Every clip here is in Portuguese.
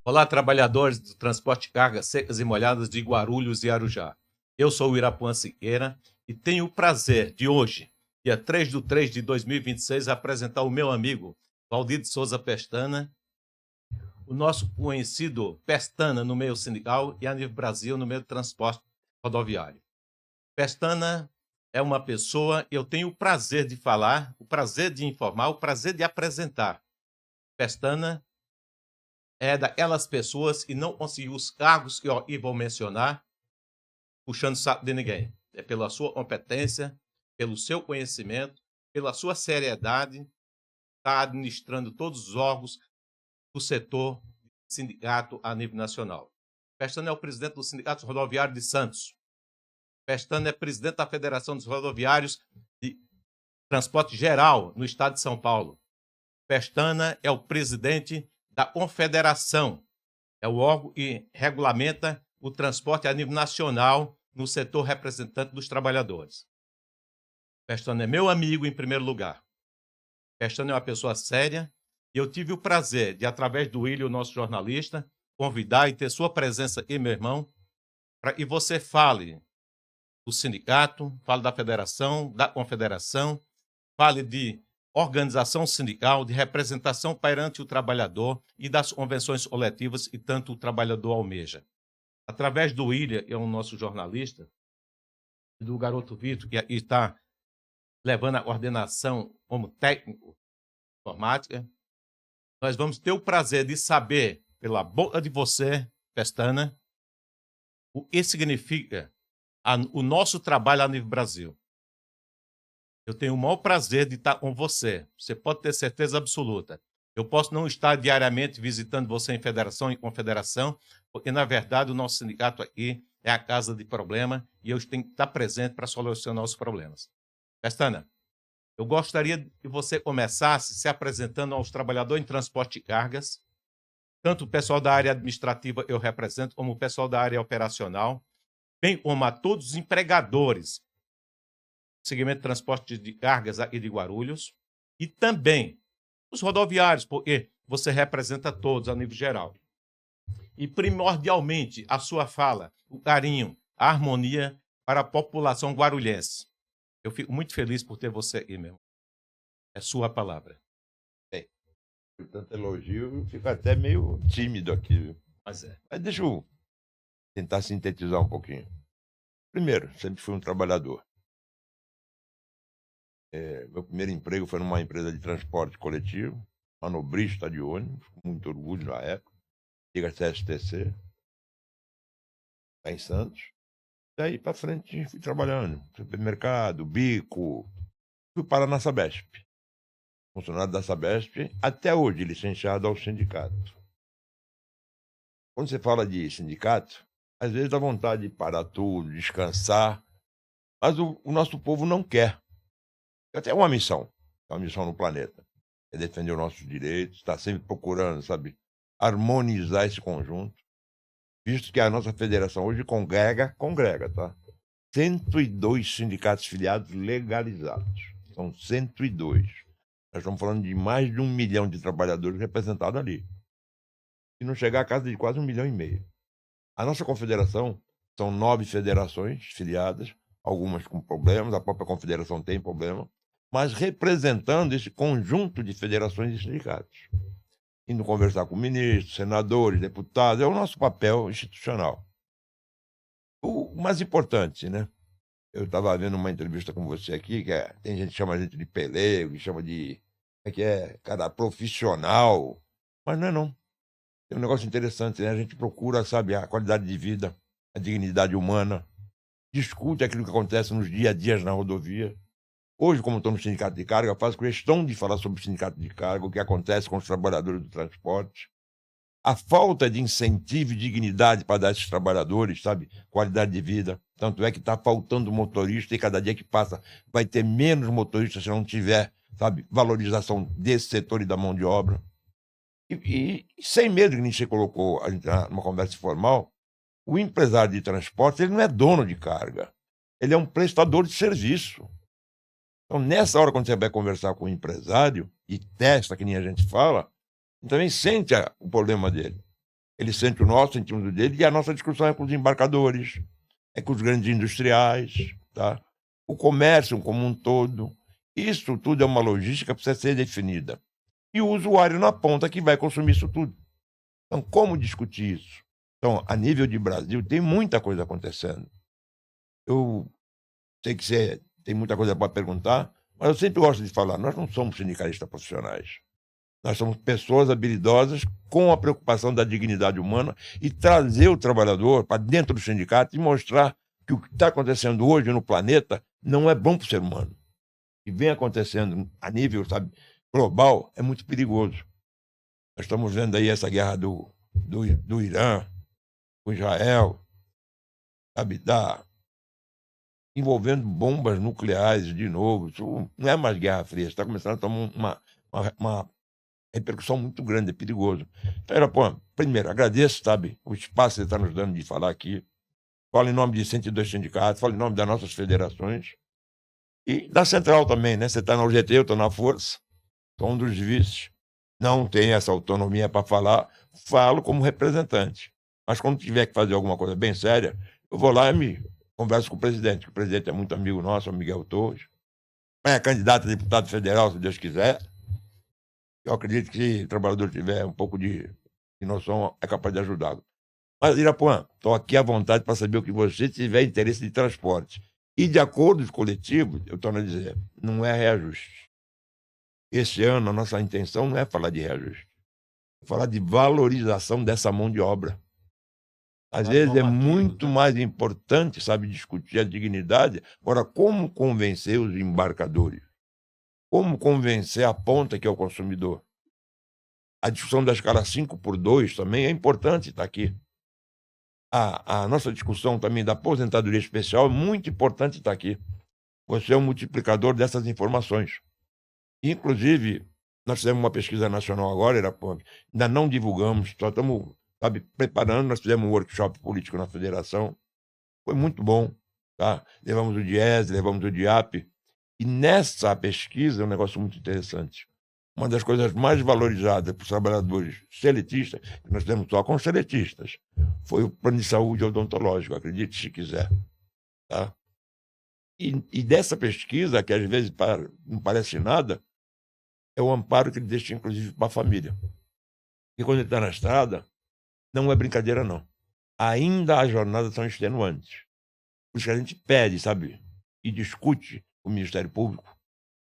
Olá, trabalhadores do transporte de cargas secas e molhadas de Guarulhos e Arujá. Eu sou o Irapuan Siqueira e tenho o prazer de hoje, dia 3/3/2026, apresentar o meu amigo Valdir de Souza Pestana, o nosso conhecido Pestana no meio sindical e a nível Brasil no meio do transporte rodoviário. Pestana é uma pessoa, eu tenho o prazer de falar, o prazer de informar, o prazer de apresentar. Pestana é daquelas pessoas que não conseguiu os cargos que eu vou mencionar puxando o saco de ninguém. É pela sua competência, pelo seu conhecimento, pela sua seriedade, está administrando todos os órgãos do setor sindicato a nível nacional. Pestana é o presidente do Sindicato Rodoviário de Santos. Pestana é presidente da Federação dos Rodoviários de Transporte Geral no estado de São Paulo. Pestana é o presidente da Confederação, é o órgão que regulamenta o transporte a nível nacional no setor representante dos trabalhadores. Pestana é meu amigo em primeiro lugar. Pestana é uma pessoa séria e eu tive o prazer de, através do William, o nosso jornalista, convidar e ter sua presença aqui, meu irmão, para que você fale do sindicato, fale da federação, da confederação, fale de organização sindical, de representação perante o trabalhador e das convenções coletivas que tanto o trabalhador almeja. Através do William, que é o nosso jornalista, e do garoto Vitor, que aqui está levando a coordenação como técnico de informática, nós vamos ter o prazer de saber, pela boca de você, Pestana, o que significa o nosso trabalho a nível Brasil. Eu tenho o maior prazer de estar com você. Você pode ter certeza absoluta. Eu posso não estar diariamente visitando você em federação e confederação, porque, na verdade, o nosso sindicato aqui é a casa de problema e eu tenho que estar presente para solucionar os problemas. Pestana, eu gostaria que você começasse se apresentando aos trabalhadores em transporte de cargas, tanto o pessoal da área administrativa eu represento, como o pessoal da área operacional, bem como a todos os empregadores segmento de transporte de cargas aqui de Guarulhos, e também os rodoviários, porque você representa todos a nível geral. E, primordialmente, a sua fala, o carinho, a harmonia para a população guarulhense. Eu fico muito feliz por ter você aqui, meu irmão. É sua palavra. Bem, por tanto elogio, eu fico até meio tímido aqui, viu? Mas é. Mas deixa eu tentar sintetizar um pouquinho. Primeiro, sempre fui um trabalhador. Meu primeiro emprego foi numa empresa de transporte coletivo, manobrista de ônibus, com muito orgulho na época, liga CSTC, lá em Santos. Daí para frente fui trabalhando, supermercado, bico, fui parar na Sabesp. Funcionário da Sabesp, até hoje licenciado ao sindicato. Quando você fala de sindicato, às vezes dá vontade de parar tudo, descansar, mas o nosso povo não quer. Até uma missão, é uma missão no planeta, é defender os nossos direitos, está sempre procurando, sabe, harmonizar esse conjunto, visto que a nossa federação hoje congrega, tá? 102 sindicatos filiados legalizados, são 102. Nós estamos falando de mais de 1 milhão de trabalhadores representados ali. Se não chegar a casa de quase 1,5 milhão. A nossa confederação são 9 federações filiadas, algumas com problemas, a própria confederação tem problema, mas representando esse conjunto de federações e sindicatos. Indo conversar com ministros, senadores, deputados, é o nosso papel institucional. O mais importante, né? Eu estava vendo uma entrevista com você aqui, tem gente que chama a gente de pelego, que chama de, cara, profissional, mas não é não. Tem um negócio interessante, né? A gente procura, sabe, a qualidade de vida, a dignidade humana, discute aquilo que acontece nos dia a dias na rodovia. Hoje, como estou no sindicato de carga, eu faço questão de falar sobre o sindicato de carga, o que acontece com os trabalhadores do transporte, a falta de incentivo e dignidade para dar a esses trabalhadores, sabe, qualidade de vida. Tanto é que está faltando motorista e cada dia que passa vai ter menos motoristas se não tiver, sabe, valorização desse setor e da mão de obra. E sem medo que nem você colocou a gente numa conversa informal, o empresário de transporte ele não é dono de carga, ele é um prestador de serviço. Então, nessa hora, quando você vai conversar com o empresário e testa, que nem a gente fala, você também sente o problema dele. Ele sente o nosso, sentimos o dele, e a nossa discussão é com os embarcadores, é com os grandes industriais, tá? O comércio como um todo. Isso tudo é uma logística que precisa ser definida. E o usuário na ponta que vai consumir isso tudo. Então, como discutir isso? Então, a nível de Brasil, tem muita coisa acontecendo. Eu sei que você tem muita coisa para perguntar, mas eu sempre gosto de falar, nós não somos sindicalistas profissionais. Nós somos pessoas habilidosas com a preocupação da dignidade humana e trazer o trabalhador para dentro do sindicato e mostrar que o que está acontecendo hoje no planeta não é bom para o ser humano. O que vem acontecendo a nível, sabe, global é muito perigoso. Nós estamos vendo aí essa guerra do Irã com Israel, sabe, envolvendo bombas nucleares de novo. Isso não é mais Guerra Fria, está começando a tomar uma repercussão muito grande, é perigoso. Então, Irapã, primeiro, agradeço, sabe, o espaço que você está nos dando de falar aqui. Falo em nome de 102 sindicatos, falo em nome das nossas federações e da Central também, né? Você está na UGT, eu estou na Força, sou um dos vices. Não tenho essa autonomia para falar, falo como representante. Mas quando tiver que fazer alguma coisa bem séria, eu vou lá e me converso com o presidente, que o presidente é muito amigo nosso, o Miguel Torres. É candidato a deputado federal, se Deus quiser. Eu acredito que se o trabalhador tiver um pouco de noção, é capaz de ajudá-lo. Mas, Irapuã, estou aqui à vontade para saber o que você tiver interesse de transporte. E de acordos coletivos, eu torno a dizer, não é reajuste. Esse ano, a nossa intenção não é falar de reajuste, é falar de valorização dessa mão de obra. Às vezes é muito mais importante, sabe, discutir a dignidade. Agora, como convencer os embarcadores? Como convencer a ponta, que é o consumidor? A discussão da escala 5x2 também é importante estar aqui. A nossa discussão também da aposentadoria especial é muito importante estar aqui. Você é um multiplicador dessas informações. Inclusive, nós fizemos uma pesquisa nacional agora, Irapuã, ainda não divulgamos, só estamos, sabe, preparando. Nós fizemos um workshop político na federação, foi muito bom, tá? Levamos o DIES, levamos o DIAP, e nessa pesquisa é um negócio muito interessante. Uma das coisas mais valorizadas para os trabalhadores seletistas, que nós temos só com seletistas, foi o plano de saúde odontológico, acredite se quiser. Tá? E dessa pesquisa, que às vezes não parece nada, é o amparo que ele deixa, inclusive, para a família. E quando ele está na estrada, não é brincadeira, não. Ainda as jornadas são extenuantes. Por isso que a gente pede, sabe, e discute com o Ministério Público,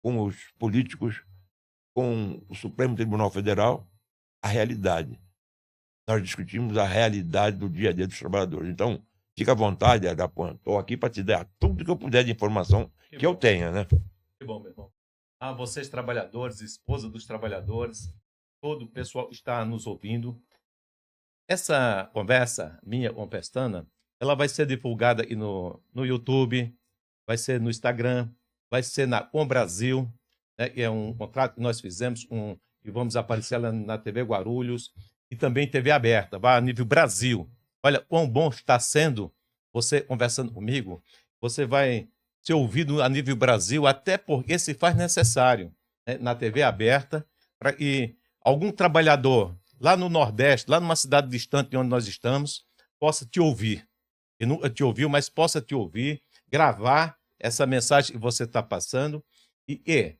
com os políticos, com o Supremo Tribunal Federal, a realidade. Nós discutimos a realidade do dia a dia dos trabalhadores. Então, fica à vontade, Irapuã. Estou aqui para te dar tudo que eu puder de informação que eu tenha, né? Que bom, meu irmão. A vocês, trabalhadores, esposa dos trabalhadores, todo o pessoal está nos ouvindo. Essa conversa minha com Pestana, ela vai ser divulgada aí no YouTube, vai ser no Instagram, vai ser na Com Brasil, né, que é um contrato que nós fizemos e vamos aparecer lá na TV Guarulhos e também TV aberta, vai a nível Brasil. Olha quão bom está sendo você conversando comigo. Você vai ser ouvido a nível Brasil, até porque se faz necessário, né, na TV aberta, para que algum trabalhador lá no Nordeste, lá numa cidade distante de onde nós estamos, possa te ouvir. E nunca te ouviu, mas possa te ouvir, gravar essa mensagem que você está passando. E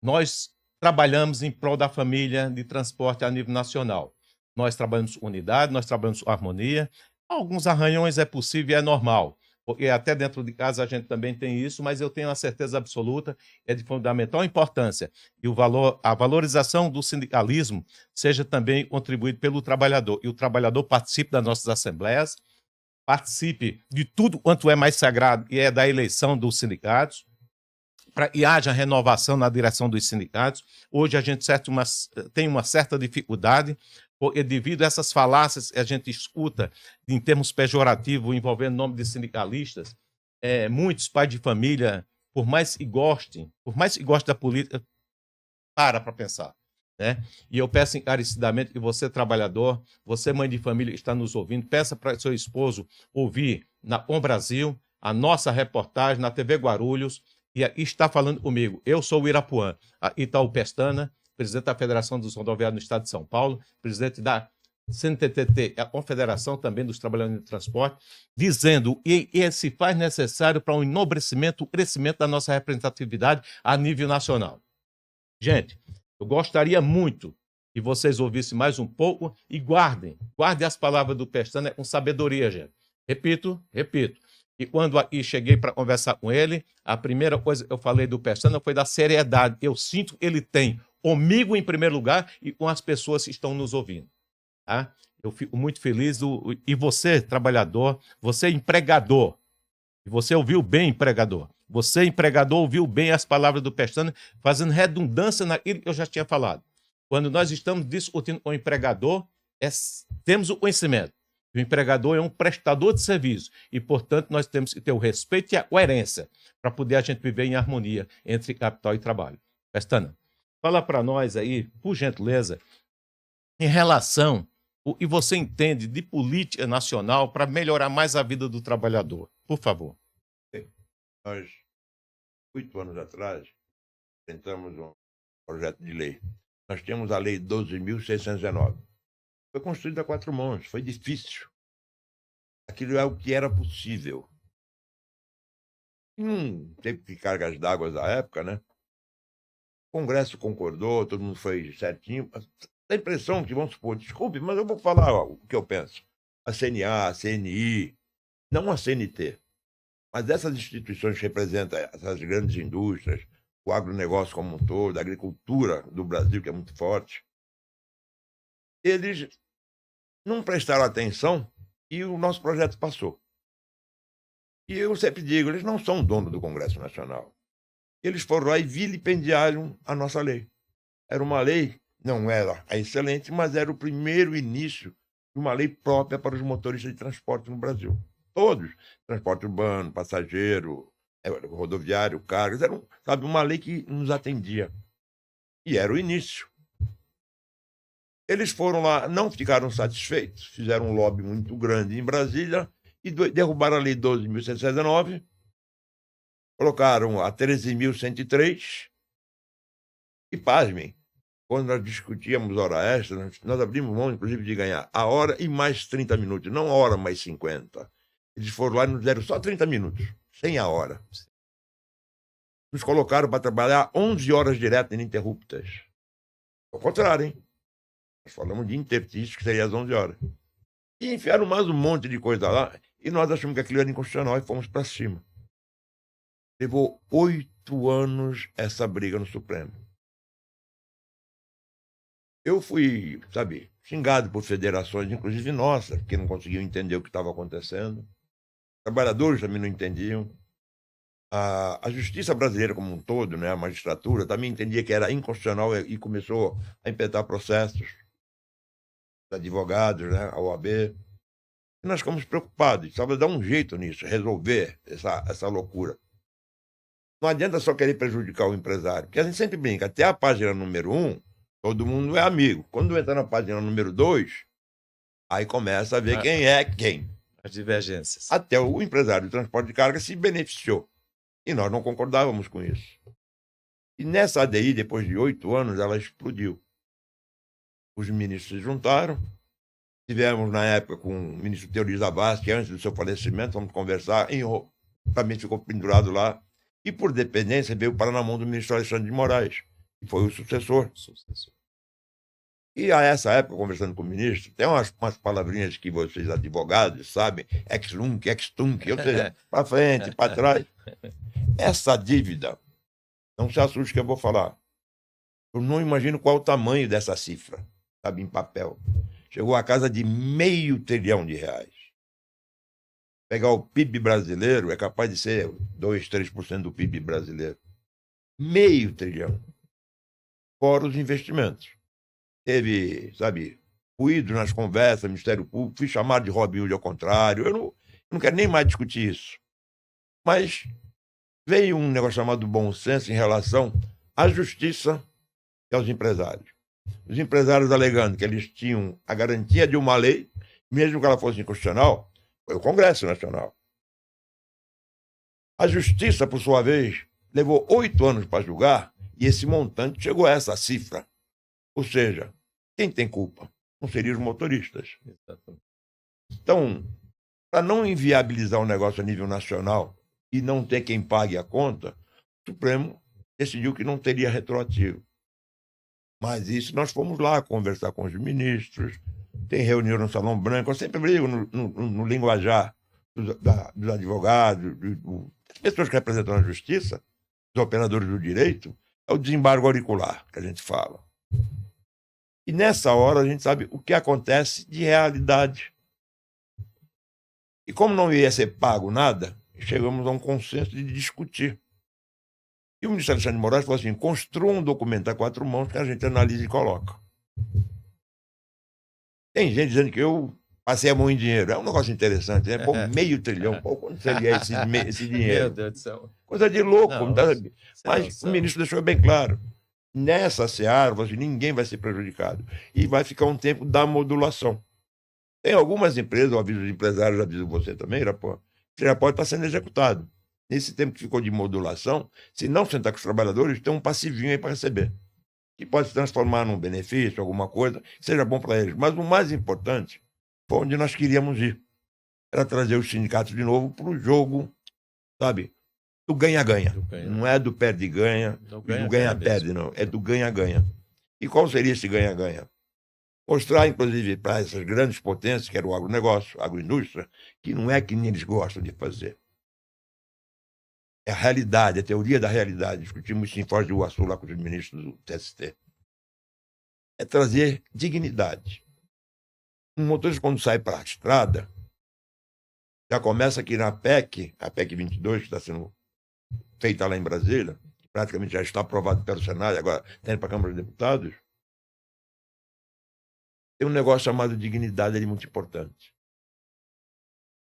nós trabalhamos em prol da família de transporte a nível nacional. Nós trabalhamos com unidade, nós trabalhamos com harmonia. Alguns arranhões é possível e é normal, porque até dentro de casa a gente também tem isso, mas eu tenho a certeza absoluta, é de fundamental importância, e a valorização do sindicalismo seja também contribuído pelo trabalhador, e o trabalhador participe das nossas assembleias, participe de tudo quanto é mais sagrado, e é da eleição dos sindicatos, e haja renovação na direção dos sindicatos. Hoje a gente tem uma certa dificuldade, porque devido a essas falácias que a gente escuta em termos pejorativos envolvendo o nome de sindicalistas, muitos pais de família, por mais que gostem da política, para pensar. Né? E eu peço encarecidamente que você, trabalhador, você, mãe de família que está nos ouvindo, peça para seu esposo ouvir na Com Brasil a nossa reportagem na TV Guarulhos, e aqui está falando comigo. Eu sou o Irapuã, Itaú Pestana, presidente da Federação dos Rodoviários no Estado de São Paulo, presidente da CNTT é a Confederação também dos Trabalhadores de Transporte, dizendo que se faz necessário para um enobrecimento, o crescimento da nossa representatividade a nível nacional. Gente, eu gostaria muito que vocês ouvissem mais um pouco e guardem as palavras do Pestana com sabedoria, gente. Repito. E quando aqui cheguei para conversar com ele, a primeira coisa que eu falei do Pestana foi da seriedade. Eu sinto que ele tem comigo em primeiro lugar e com as pessoas que estão nos ouvindo. Tá? Eu fico muito feliz. E você, trabalhador, você, empregador, e você ouviu bem, empregador. Você, empregador, ouviu bem as palavras do Pestana, fazendo redundância naquilo que eu já tinha falado. Quando nós estamos discutindo com o empregador, temos o conhecimento. O empregador é um prestador de serviço e, portanto, nós temos que ter o respeito e a coerência para poder a gente viver em harmonia entre capital e trabalho. Pestana, fala para nós aí, por gentileza, em relação ao que você entende de política nacional para melhorar mais a vida do trabalhador. Por favor. Nós, 8 anos atrás, tentamos um projeto de lei. Nós tínhamos a Lei 12.619. Foi construída a 4 mãos, foi difícil. Aquilo é o que era possível. Teve cargas d'água da época, né? O Congresso concordou, todo mundo foi certinho. Dá a impressão que, vamos supor, desculpe, mas eu vou falar o que eu penso. A CNA, a CNI, não a CNT, mas essas instituições que representam essas grandes indústrias, o agronegócio como um todo, a agricultura do Brasil, que é muito forte, eles não prestaram atenção e o nosso projeto passou. E eu sempre digo, eles não são dono do Congresso Nacional. Eles foram lá e vilipendiaram a nossa lei. Era uma lei, não era a excelente, mas era o primeiro início de uma lei própria para os motoristas de transporte no Brasil. Todos, transporte urbano, passageiro, rodoviário, cargas, era uma lei que nos atendia. E era o início. Eles foram lá, não ficaram satisfeitos, fizeram um lobby muito grande em Brasília e derrubaram a Lei 12.619, colocaram a 13.103 e, pasmem, quando nós discutíamos hora extra, nós abrimos mão, inclusive, de ganhar a hora e mais 30 minutos, não a hora mais 50. Eles foram lá e nos deram só 30 minutos, sem a hora. Nos colocaram para trabalhar 11 horas direto ininterruptas. Ao contrário, hein? Nós falamos de interstício, que seria às 11 horas. E enfiaram mais um monte de coisa lá, e nós achamos que aquilo era inconstitucional e fomos para cima. Levou 8 anos essa briga no Supremo. Eu fui, xingado por federações, inclusive nossas, que não conseguiam entender o que estava acontecendo. Trabalhadores também não entendiam. A justiça brasileira como um todo, né, a magistratura, também entendia que era inconstitucional e começou a impetrar processos. Advogados, né, a OAB. E nós ficamos preocupados, precisava dar um jeito nisso, resolver essa loucura. Não adianta só querer prejudicar o empresário, porque a gente sempre brinca, até a página número 1, todo mundo é amigo. Quando entra na página número 2, aí começa a ver quem é quem. As divergências. Até o empresário de transporte de carga se beneficiou. E nós não concordávamos com isso. E nessa ADI, depois de 8 anos, ela explodiu. Os ministros se juntaram. Tivemos, na época, com o ministro Teori Zavascki, que antes do seu falecimento, vamos conversar, também ficou pendurado lá. E, por dependência, veio parar na mão do ministro Alexandre de Moraes, que foi o sucessor. E a essa época, conversando com o ministro, tem umas palavrinhas que vocês, advogados, sabem, ex-nunc, ex-tunc, ou seja, para frente, para trás. Essa dívida, não se assuste que eu vou falar. Eu não imagino qual o tamanho dessa cifra, em papel. Chegou a casa de R$500 bilhão. Pegar o PIB brasileiro, é capaz de ser 2, 3% do PIB brasileiro. R$500 bilhão. Fora os investimentos. Teve, ruído nas conversas, Ministério Público, fui chamado de Robin Hood ao contrário. Eu não quero nem mais discutir isso. Mas veio um negócio chamado bom senso em relação à justiça e aos empresários. Os empresários alegando que eles tinham a garantia de uma lei, mesmo que ela fosse inconstitucional, foi o Congresso Nacional. A justiça, por sua vez, levou 8 anos para julgar e esse montante chegou a essa cifra. Ou seja, quem tem culpa? não seriam os motoristas. Exatamente. Então, para não inviabilizar o negócio a nível nacional e não ter quem pague a conta, o Supremo decidiu que não teria retroativo. Mas isso nós fomos lá conversar com os ministros, tem reunião no Salão Branco, eu sempre brigo no linguajar dos advogados, das pessoas que representam a justiça, dos operadores do direito, é o desembargo auricular que a gente fala. E nessa hora a gente sabe o que acontece de realidade. E como não ia ser pago nada, chegamos a um consenso de discutir. E o ministro Alexandre de Moraes falou assim, construa um documento a 4 mãos que a gente analisa e coloca. Tem gente dizendo que eu passei a mão em dinheiro. É um negócio interessante, né? Pô, $500 bilhão. Pô, quando seria esse dinheiro? Meu Deus do céu. Coisa de louco. Não, Mas o ministro deixou bem claro. Nessa seara, assim, ninguém vai ser prejudicado. E vai ficar um tempo da modulação. Tem algumas empresas, eu aviso os empresários, aviso você também, Irapó, que já pode estar sendo executado. Nesse tempo que ficou de modulação, se não sentar com os trabalhadores, tem um passivinho aí para receber, que pode se transformar num benefício, alguma coisa, que seja bom para eles. Mas o mais importante foi onde nós queríamos ir. Era trazer os sindicatos de novo para o jogo, sabe, do ganha-ganha. Não é do perde-ganha, do ganha-perde, não. É do ganha-ganha. E qual seria esse ganha-ganha? Mostrar, inclusive, para essas grandes potências, que era o agronegócio, a agroindústria, que não é que nem eles gostam de fazer. É a realidade, a teoria da realidade. Discutimos isso em Foz do Iguaçu, lá com os ministros do TST. É trazer dignidade. Um motorista, quando sai para a estrada, já começa aqui na PEC, a PEC 22, que está sendo feita lá em Brasília, que praticamente já está aprovado pelo Senado, agora tem para a Câmara de Deputados, tem um negócio chamado dignidade, ele é muito importante.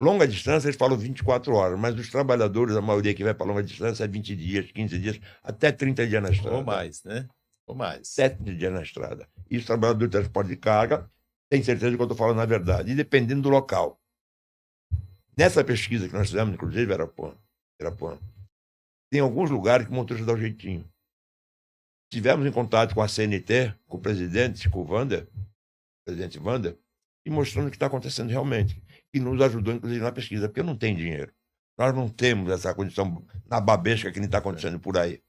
Longa distância, eles falam 24 horas, mas os trabalhadores, a maioria que vai para longa distância, é 20 dias, 15 dias, até 30 dias na estrada. Ou mais, né? Ou mais. 7 dias na estrada. E os trabalhadores de transporte de carga, tem certeza que eu estou falando a verdade, e dependendo do local. Nessa pesquisa que nós fizemos, inclusive, Arapuã, tem alguns lugares que o motorista dá um jeitinho. Tivemos em contato com a CNT, com o presidente, com o presidente Wander, e mostrando o que está acontecendo realmente. E nos ajudou, inclusive, na pesquisa, porque não tem dinheiro. Nós não temos essa condição na babesca que nem está acontecendo por aí.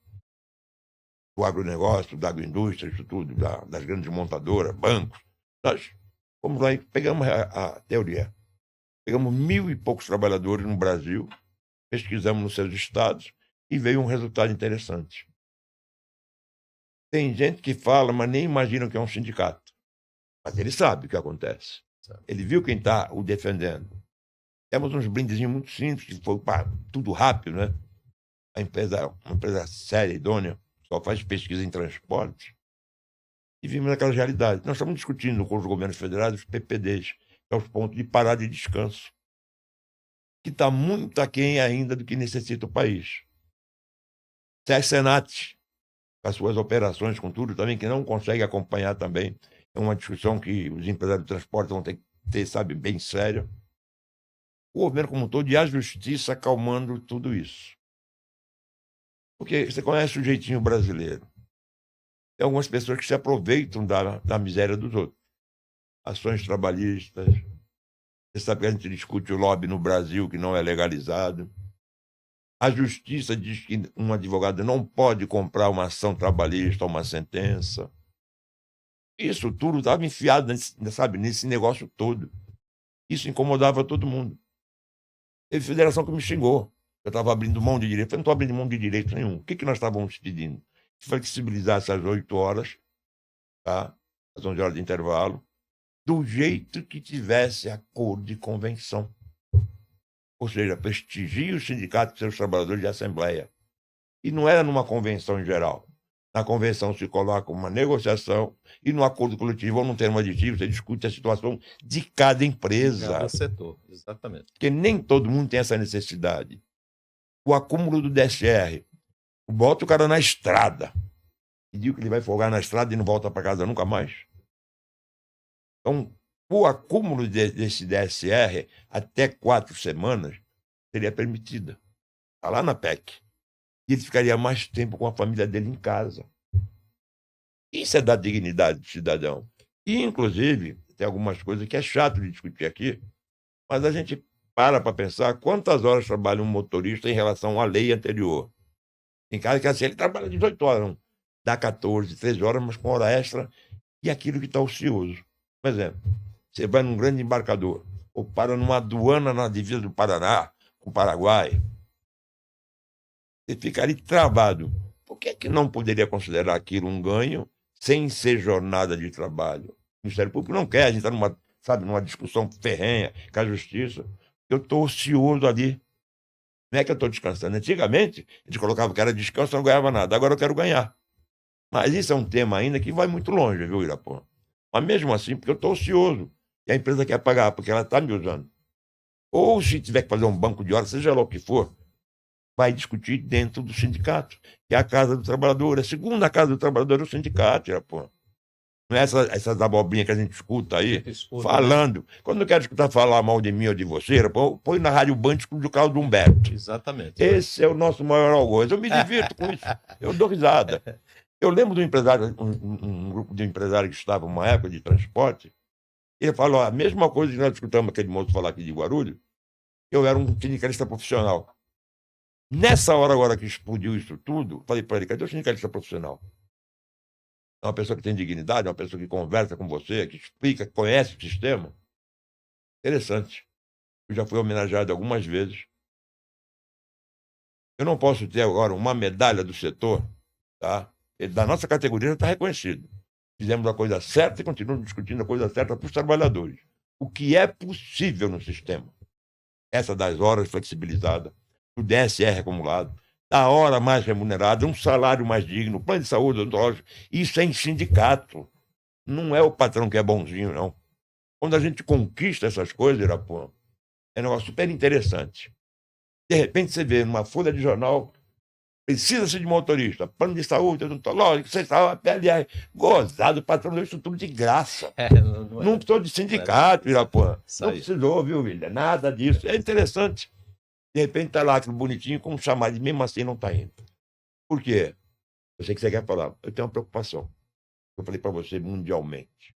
Do agronegócio, da agroindústria, isso tudo, das grandes montadoras, bancos. Nós fomos lá e pegamos a teoria. Pegamos 1.000 e poucos trabalhadores no Brasil, pesquisamos nos seus estados e veio um resultado interessante. Tem gente que fala, mas nem imagina o que é um sindicato. Mas ele sabe o que acontece. Ele viu quem está o defendendo. Temos uns brindezinhos muito simples, que foi tudo rápido, né? Uma empresa séria, idônea, só faz pesquisa em transporte. E vimos aquela realidade. Nós estamos discutindo com os governos federais os PPDs, que é os pontos de parada e descanso, que está muito aquém ainda do que necessita o país. Senat, com as suas operações, com tudo também, que não consegue acompanhar também. É uma discussão que os empresários de transporte vão ter que ter, sabe, bem séria. O governo como um todo e a justiça acalmando tudo isso. Porque você conhece o jeitinho brasileiro. Tem algumas pessoas que se aproveitam da miséria dos outros. Ações trabalhistas. Você sabe que a gente discute o lobby no Brasil, que não é legalizado. A justiça diz que um advogado não pode comprar uma ação trabalhista ou uma sentença. Isso tudo estava enfiado nesse negócio todo. Isso incomodava todo mundo. Teve federação que me xingou. Eu estava abrindo mão de direito. Eu não estou abrindo mão de direito nenhum. O que nós estávamos pedindo? Que flexibilizasse às 8 horas, tá? Às 11 horas de intervalo, do jeito que tivesse acordo de convenção. Ou seja, prestigie os sindicatos e seus trabalhadores de assembleia. E não era numa convenção em geral. Na convenção se coloca uma negociação e no acordo coletivo ou num termo aditivo você discute a situação de cada empresa. Cada setor, exatamente. Porque nem todo mundo tem essa necessidade. O acúmulo do DSR. Bota o cara na estrada. E diz que ele vai folgar na estrada e não volta para casa nunca mais. Então, o acúmulo desse DSR até 4 semanas seria permitida. Está lá na PEC. E ele ficaria mais tempo com a família dele em casa. Isso é da dignidade do cidadão. E, inclusive, tem algumas coisas que é chato de discutir aqui, mas a gente para pensar quantas horas trabalha um motorista em relação à lei anterior. Tem cara que assim, ele trabalha 18 horas, não. Dá 14, 13 horas, mas com hora extra, e aquilo que está ocioso. Por exemplo, você vai num grande embarcador, ou para numa aduana na divisa do Paraná, com o Paraguai, você fica ali travado. Por que não poderia considerar aquilo um ganho sem ser jornada de trabalho? O Ministério Público não quer, a gente está numa discussão ferrenha com a Justiça. Eu estou ocioso ali. Não é que eu estou descansando. Antigamente, a gente colocava que era descanso, não ganhava nada. Agora eu quero ganhar. Mas isso é um tema ainda que vai muito longe, viu, Irapô? Mas mesmo assim, porque eu estou ocioso. E a empresa quer pagar, porque ela está me usando. Ou se tiver que fazer um banco de horas, seja lá o que for, vai discutir dentro do sindicato, que é a Casa do Trabalhador. A segunda Casa do Trabalhador é o sindicato, Irapô. Não é essas abobrinhas que a gente escuta aí, falando. Né? Quando eu quero escutar falar mal de mim ou de você, põe na Rádio Band do Carlos Humberto. Exatamente. Esse é o nosso maior algoz. Eu me divirto com isso. Eu dou risada. Eu lembro de um empresário, um grupo de empresários que estava numa época de transporte, ele falou a mesma coisa que nós escutamos aquele moço falar aqui de Guarulhos. Eu era um sindicalista profissional. Nessa hora agora que explodiu isso tudo, falei para ele, cadê o sindicalista profissional? É uma pessoa que tem dignidade, é uma pessoa que conversa com você, que explica, que conhece o sistema. Interessante. Eu já fui homenageado algumas vezes. Eu não posso ter agora uma medalha do setor, tá? Da nossa categoria já está reconhecido. Fizemos a coisa certa e continuamos discutindo a coisa certa para os trabalhadores. O que é possível no sistema. Essa das horas flexibilizada, do DSR acumulado, da hora mais remunerada, um salário mais digno, plano de saúde odontológico. Isso é em sindicato. Não é o patrão que é bonzinho, não. Quando a gente conquista essas coisas, Irapô, é um negócio super interessante. De repente você vê numa folha de jornal, precisa-se de motorista, plano de saúde odontológico, PLR, gozado, o patrão deu isso tudo de graça. Não precisou de sindicato, Irapô. Não precisou, viu, William? Nada disso. É interessante. De repente está lá aquilo bonitinho, como chamar de mesmo assim não está indo. Por quê? Eu sei que você quer falar. Eu tenho uma preocupação. Eu falei para você mundialmente.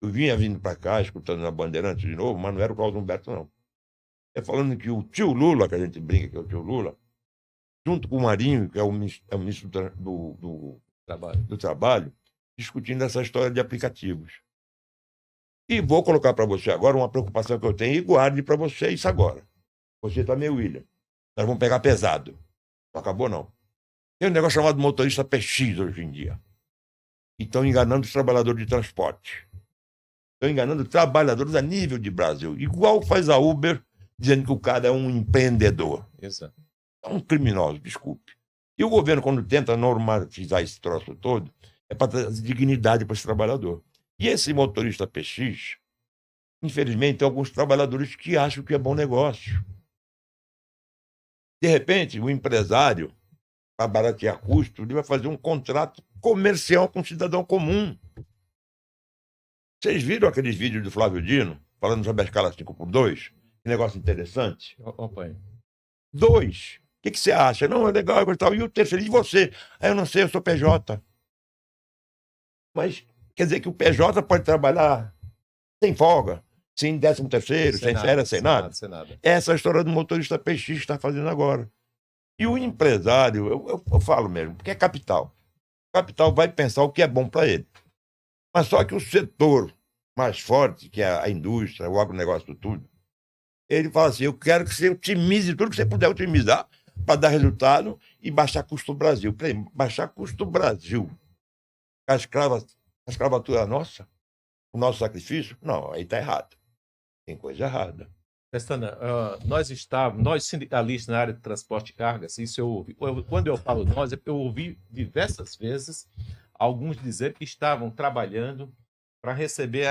Eu vinha vindo para cá, escutando na Bandeirantes de novo, mas não era o Carlos Humberto, não. É falando que o tio Lula, que a gente brinca que é o tio Lula, junto com o Marinho, que é o ministro do Trabalho, discutindo essa história de aplicativos. E vou colocar para você agora uma preocupação que eu tenho e guarde para você isso agora. Você também, William. Nós vamos pegar pesado. Não acabou, não. Tem um negócio chamado motorista PX hoje em dia. E estão enganando os trabalhadores de transporte. Estão enganando trabalhadores a nível de Brasil. Igual faz a Uber, dizendo que o cara é um empreendedor. Exato. É um criminoso, desculpe. E o governo, quando tenta normatizar esse troço todo, é para trazer dignidade para esse trabalhador. E esse motorista PX, infelizmente, tem alguns trabalhadores que acham que é bom negócio. De repente, o empresário, para baratear custo, ele vai fazer um contrato comercial com um cidadão comum. Vocês viram aqueles vídeos do Flávio Dino, falando sobre a escala 5x2? Que negócio interessante. Acompanhe. 2. O que você acha? Não, é legal, é tal. E o terceiro, e você? Eu não sei, eu sou PJ. Mas quer dizer que o PJ pode trabalhar sem folga, sem 13º, sem férias, sem nada. Essa é a história do motorista PX que está fazendo agora. E o empresário, eu falo mesmo, porque é capital. O capital vai pensar o que é bom para ele. Mas só que o setor mais forte, que é a indústria, o agronegócio, tudo, ele fala assim, eu quero que você otimize tudo que você puder otimizar para dar resultado e baixar custo do Brasil. Peraí, baixar custo do Brasil. A escravatura nossa? O nosso sacrifício? Não, aí está errado. Tem coisa errada. Pestana, nós sindicalistas na área de transporte e cargas, isso eu ouvi. Quando eu falo nós, eu ouvi diversas vezes alguns dizer que estavam trabalhando para receber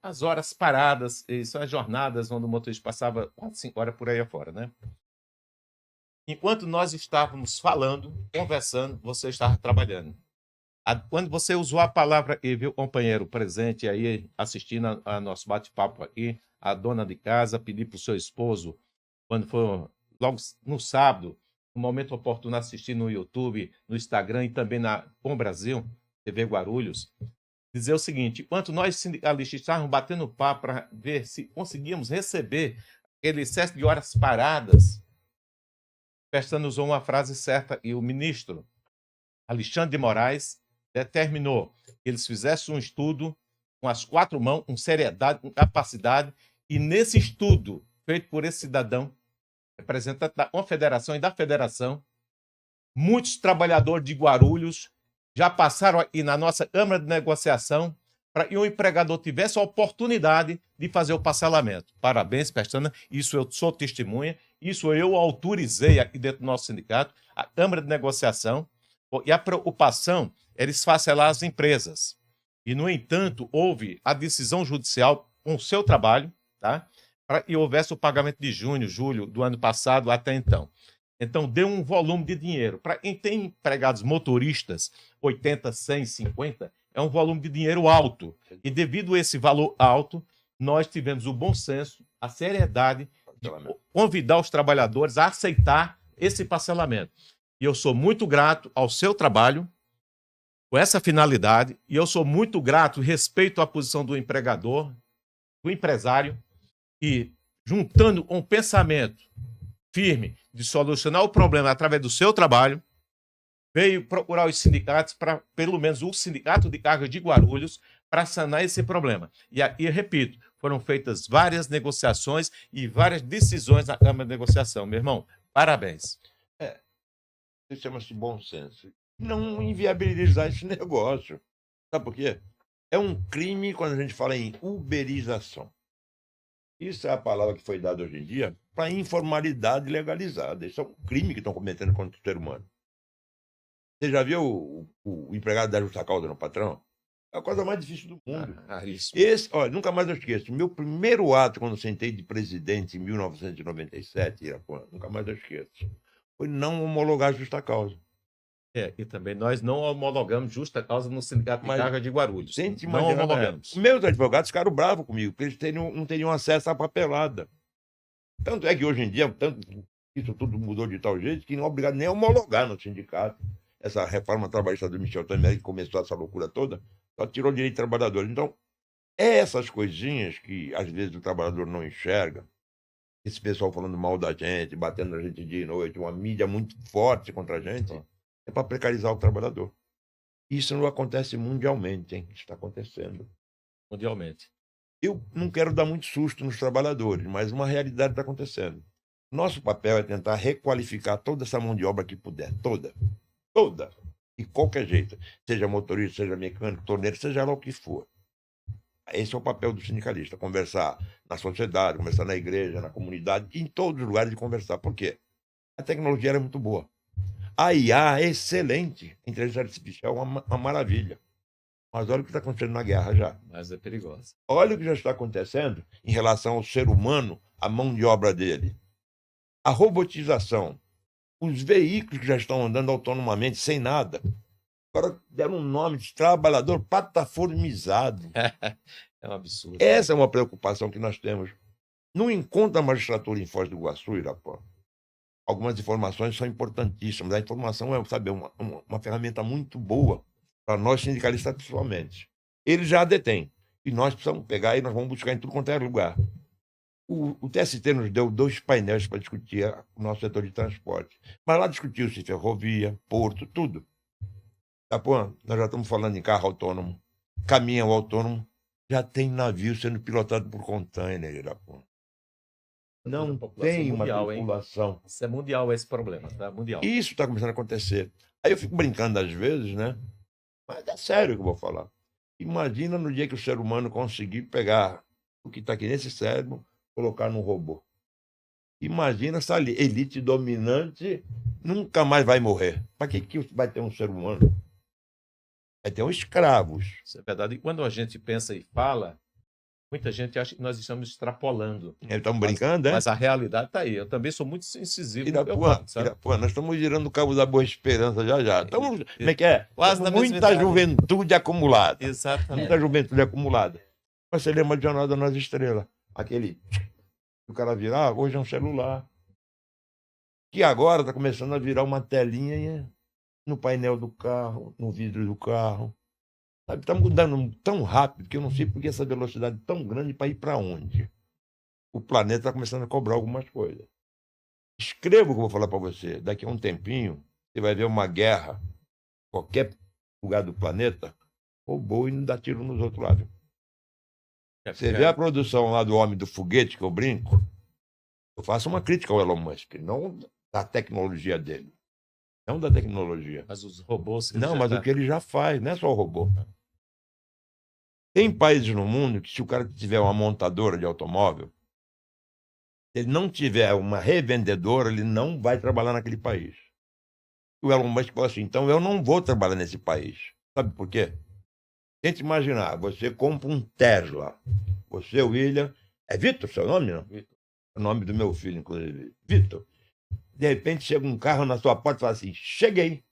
as horas paradas, isso, as jornadas onde o motorista passava 4, 5 horas por aí afora, né? Enquanto nós estávamos falando, conversando, você estava trabalhando. Quando você usou a palavra e viu o companheiro presente aí assistindo a nosso bate-papo aqui, a dona de casa pedir para o seu esposo, quando for logo no sábado, no momento oportuno, assistir no YouTube, no Instagram e também na Com Brasil, TV Guarulhos, dizer o seguinte: enquanto nós sindicalistas estávamos batendo papo para ver se conseguíamos receber aquele excesso de horas paradas, Pestana usou uma frase certa e o ministro Alexandre de Moraes determinou que eles fizessem um estudo com as quatro mãos, com seriedade, com capacidade, e nesse estudo feito por esse cidadão, representante da Confederação e da Federação, muitos trabalhadores de Guarulhos já passaram aqui na nossa Câmara de Negociação para que o empregador tivesse a oportunidade de fazer o parcelamento. Parabéns, Pestana, isso eu sou testemunha, isso eu autorizei aqui dentro do nosso sindicato, a Câmara de Negociação, e a preocupação era esfacelar as empresas. E, no entanto, houve a decisão judicial com o seu trabalho, tá? Para que houvesse o pagamento de junho, julho do ano passado até então. Então, deu um volume de dinheiro. Para quem tem empregados motoristas, 80, 100, 50, é um volume de dinheiro alto. E, devido a esse valor alto, nós tivemos o bom senso, a seriedade de convidar os trabalhadores a aceitar esse parcelamento. E eu sou muito grato ao seu trabalho, com essa finalidade, e eu sou muito grato, respeito a posição do empregador, do empresário, e juntando um pensamento firme de solucionar o problema através do seu trabalho, veio procurar os sindicatos, para pelo menos o Sindicato de Carga de Guarulhos, para sanar esse problema. E aqui, repito, foram feitas várias negociações e várias decisões na Câmara de Negociação. Meu irmão, parabéns. Isso chama-se bom senso. Não inviabilizar esse negócio. Sabe por quê? É um crime quando a gente fala em uberização. Isso é a palavra que foi dada hoje em dia para informalidade legalizada. Isso é um crime que estão cometendo contra o ser humano. Você já viu o empregado dar justa causa no patrão? É a coisa mais difícil do mundo. Isso. Olha, nunca mais eu esqueço. Meu primeiro ato, quando eu sentei de presidente em 1997, nunca mais eu esqueço, foi não homologar justa causa. E também nós não homologamos justa causa no Sindicato de Carga de Guarulhos. Não homologamos. Meus advogados ficaram bravos comigo, porque eles não teriam acesso à papelada. Tanto é que hoje em dia, isso tudo mudou de tal jeito que não é obrigado nem a homologar no sindicato. Essa reforma trabalhista do Michel Temer, que começou essa loucura toda, só tirou direito de trabalhadores. Então, essas coisinhas que às vezes o trabalhador não enxerga, esse pessoal falando mal da gente, batendo na gente dia e noite, uma mídia muito forte contra a gente, é para precarizar o trabalhador. Isso não acontece mundialmente, hein? Isso está acontecendo. Mundialmente. Eu não quero dar muito susto nos trabalhadores, mas uma realidade está acontecendo. Nosso papel é tentar requalificar toda essa mão de obra que puder, toda, de qualquer jeito, seja motorista, seja mecânico, torneiro, seja lá o que for. Esse é o papel do sindicalista, conversar na sociedade, conversar na igreja, na comunidade, em todos os lugares de conversar. Por quê? A tecnologia era muito boa. A IA é excelente, a inteligência artificial é uma maravilha. Mas olha o que está acontecendo na guerra já. Mas é perigosa. Olha o que já está acontecendo em relação ao ser humano, a mão de obra dele. A robotização, os veículos que já estão andando autonomamente, sem nada. Agora deram um nome de trabalhador plataformizado. É um absurdo. Essa é uma preocupação que nós temos. No encontro da magistratura em Foz do Iguaçu, Irapó, algumas informações são importantíssimas. A informação é, sabe, uma ferramenta muito boa para nós sindicalistas pessoalmente. Eles já a detêm. E nós precisamos pegar e nós vamos buscar em tudo quanto é lugar. O TST nos deu 2 painéis para discutir o nosso setor de transporte. Mas lá discutiu-se ferrovia, porto, tudo. Itapuã, nós já estamos falando em carro autônomo, caminhão autônomo, já tem navio sendo pilotado por container, Itapuã. Não tem uma tripulação. Isso é mundial, esse problema, tá? Mundial. Isso está começando a acontecer. Aí eu fico brincando às vezes, né? Mas é sério que eu vou falar. Imagina no dia que o ser humano conseguir pegar o que está aqui nesse cérebro, colocar no robô. Imagina essa elite dominante nunca mais vai morrer. Para que vai ter um ser humano? Vai ter uns escravos. Isso é verdade. E quando a gente pensa e fala, muita gente acha que nós estamos extrapolando. Estamos brincando, é? Mas a realidade está aí. Eu também sou muito incisivo. Irapuã, nós estamos girando o cabo da Boa Esperança já. Estamos, como é que é? Quase na muita juventude acumulada. Exatamente. Muita juventude acumulada. Mas você lembra de Jornada nas Estrelas? Aquele que o cara virar, hoje é um celular. Que agora está começando a virar uma telinha no painel do carro, no vidro do carro. Está mudando tão rápido que eu não sei por que essa velocidade tão grande para ir para onde. O planeta está começando a cobrar algumas coisas. Escreva o que eu vou falar para você. Daqui a um tempinho, você vai ver uma guerra, qualquer lugar do planeta, robô e não dá tiro nos outros lados. Você vê a produção lá do homem do foguete, que eu brinco, eu faço uma crítica ao Elon Musk, não da tecnologia dele. Não da tecnologia. Mas os robôs... Não, mas o que ele já faz, não é só o robô. Tem países no mundo que, se o cara tiver uma montadora de automóvel, se ele não tiver uma revendedora, ele não vai trabalhar naquele país. O Elon Musk falou assim, então eu não vou trabalhar nesse país. Sabe por quê? Tente imaginar, você compra um Tesla. Você, William... É Vitor seu nome, não? Vitor. É o nome do meu filho, inclusive. Vitor. De repente chega um carro na sua porta e fala assim, cheguei.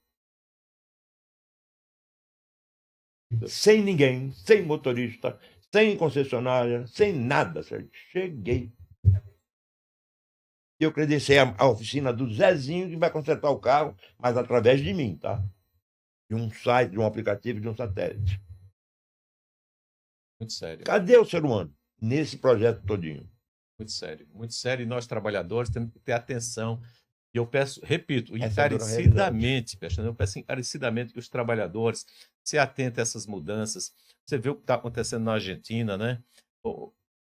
Sem ninguém, sem motorista, sem concessionária, sem nada, certo? Cheguei. Eu credenciei a oficina do Zezinho que vai consertar o carro, mas através de mim, tá? De um site, de um aplicativo, de um satélite. Muito sério. Cadê o ser humano nesse projeto todinho? Muito sério. Muito sério. E nós, trabalhadores, temos que ter atenção. E eu peço, repito, Essa é a dura encarecidamente, eu peço encarecidamente que os trabalhadores se atentem a essas mudanças. Você vê o que está acontecendo na Argentina, né?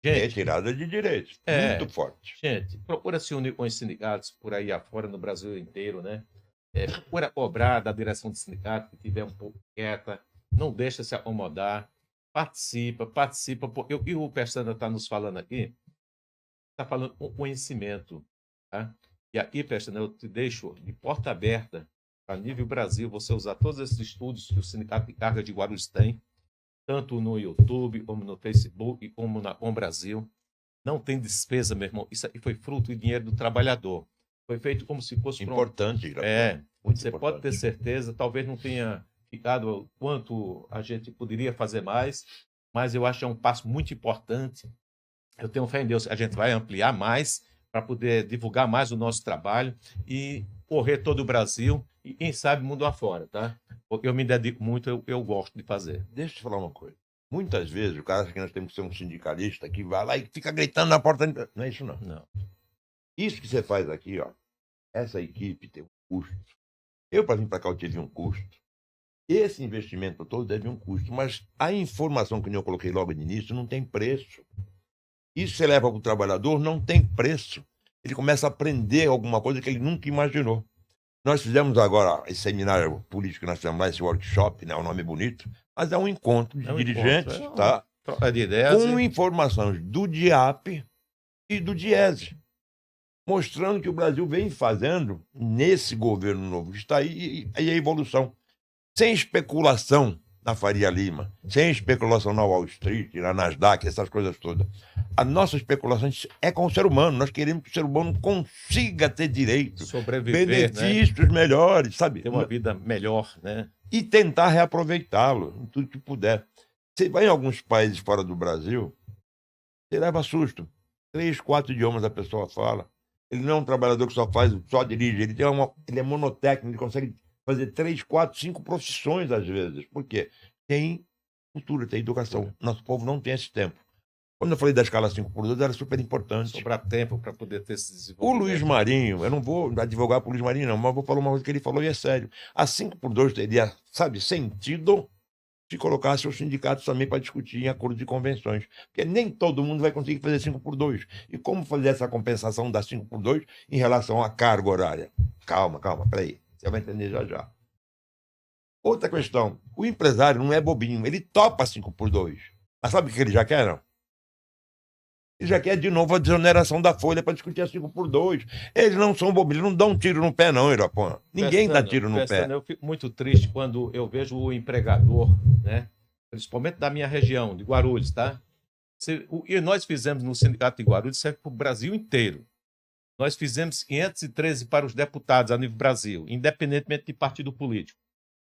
Gente, Retirada de direitos, muito forte. Gente, procura se unir com os sindicatos por aí afora, no Brasil inteiro, né? Procura cobrar da direção do sindicato que estiver um pouco quieta, não deixa se acomodar, participa. E o Pestana está nos falando aqui, está falando com conhecimento, tá? E aqui, Pestana, eu te deixo de porta aberta para nível Brasil, você usar todos esses estudos que o Sindicato de Carga de Guarulhos tem, tanto no YouTube, como no Facebook, como na Com Brasil. Não tem despesa, meu irmão. Isso aqui foi fruto e dinheiro do trabalhador. Foi feito como se fosse... Importante. Muito você importante. Pode ter certeza, talvez não tenha ficado quanto a gente poderia fazer mais, mas eu acho que é um passo muito importante. Eu tenho fé em Deus, a gente vai ampliar mais para poder divulgar mais o nosso trabalho e correr todo o Brasil e, quem sabe, mundo afora, tá? Porque eu me dedico muito, eu gosto de fazer. Deixa eu te falar uma coisa. Muitas vezes o cara acha que nós temos que ser um sindicalista que vai lá e fica gritando na porta. Não é isso, não. Não. Isso que você faz aqui, ó, essa equipe tem um custo. Eu, para vir para cá, eu tive um custo. Esse investimento todo teve um custo, mas a informação que eu coloquei logo no início não tem preço. Isso você leva para o trabalhador, não tem preço. Ele começa a aprender alguma coisa que ele nunca imaginou. Nós fizemos agora esse seminário político que nós fizemos lá, esse workshop, né, um nome bonito, mas é um encontro de dirigentes, tá? Troca de ideias. Com informações do DIAP e do DIESE, mostrando que o Brasil vem fazendo nesse governo novo que está aí, e a evolução. Sem especulação na Faria Lima, sem especulação na Wall Street, na Nasdaq, essas coisas todas. A nossa especulação é com o ser humano. Nós queremos que o ser humano consiga ter direito, sobreviver, benefícios melhores, sabe? Ter uma vida melhor, né? E tentar reaproveitá-lo em tudo que puder. Você vai em alguns países fora do Brasil, você leva susto. 3, 4 idiomas a pessoa fala. Ele não é um trabalhador que só dirige, ele é monotécnico, ele consegue fazer 3, 4, 5 profissões às vezes. Por quê? Tem cultura, tem educação. Nosso povo não tem esse tempo. Quando eu falei da escala 5x2, era super importante. Sobrar tempo para poder ter esse O desenvolvimento. Luiz Marinho, eu não vou advogar para o Luiz Marinho, não, mas vou falar uma coisa que ele falou e é sério. A 5x2 teria, sabe, sentido se colocasse os sindicatos também para discutir em acordo de convenções. Porque nem todo mundo vai conseguir fazer 5x2. E como fazer essa compensação da 5x2 em relação à carga horária? Calma, peraí. Você vai entender já já. Outra questão. O empresário não é bobinho. Ele topa 5x2. Mas sabe o que ele já quer, não? Ele já quer de novo a desoneração da folha para discutir a 5x2. Eles não são bobinhos. Eles não dão um tiro no pé, não, Irapuã. Ninguém dá tiro no pé. Eu fico muito triste quando eu vejo o empregador, né? Principalmente da minha região, de Guarulhos, tá? E nós fizemos no Sindicato de Guarulhos, serve para o Brasil inteiro. Nós fizemos 513 para os deputados a nível Brasil, independentemente de partido político.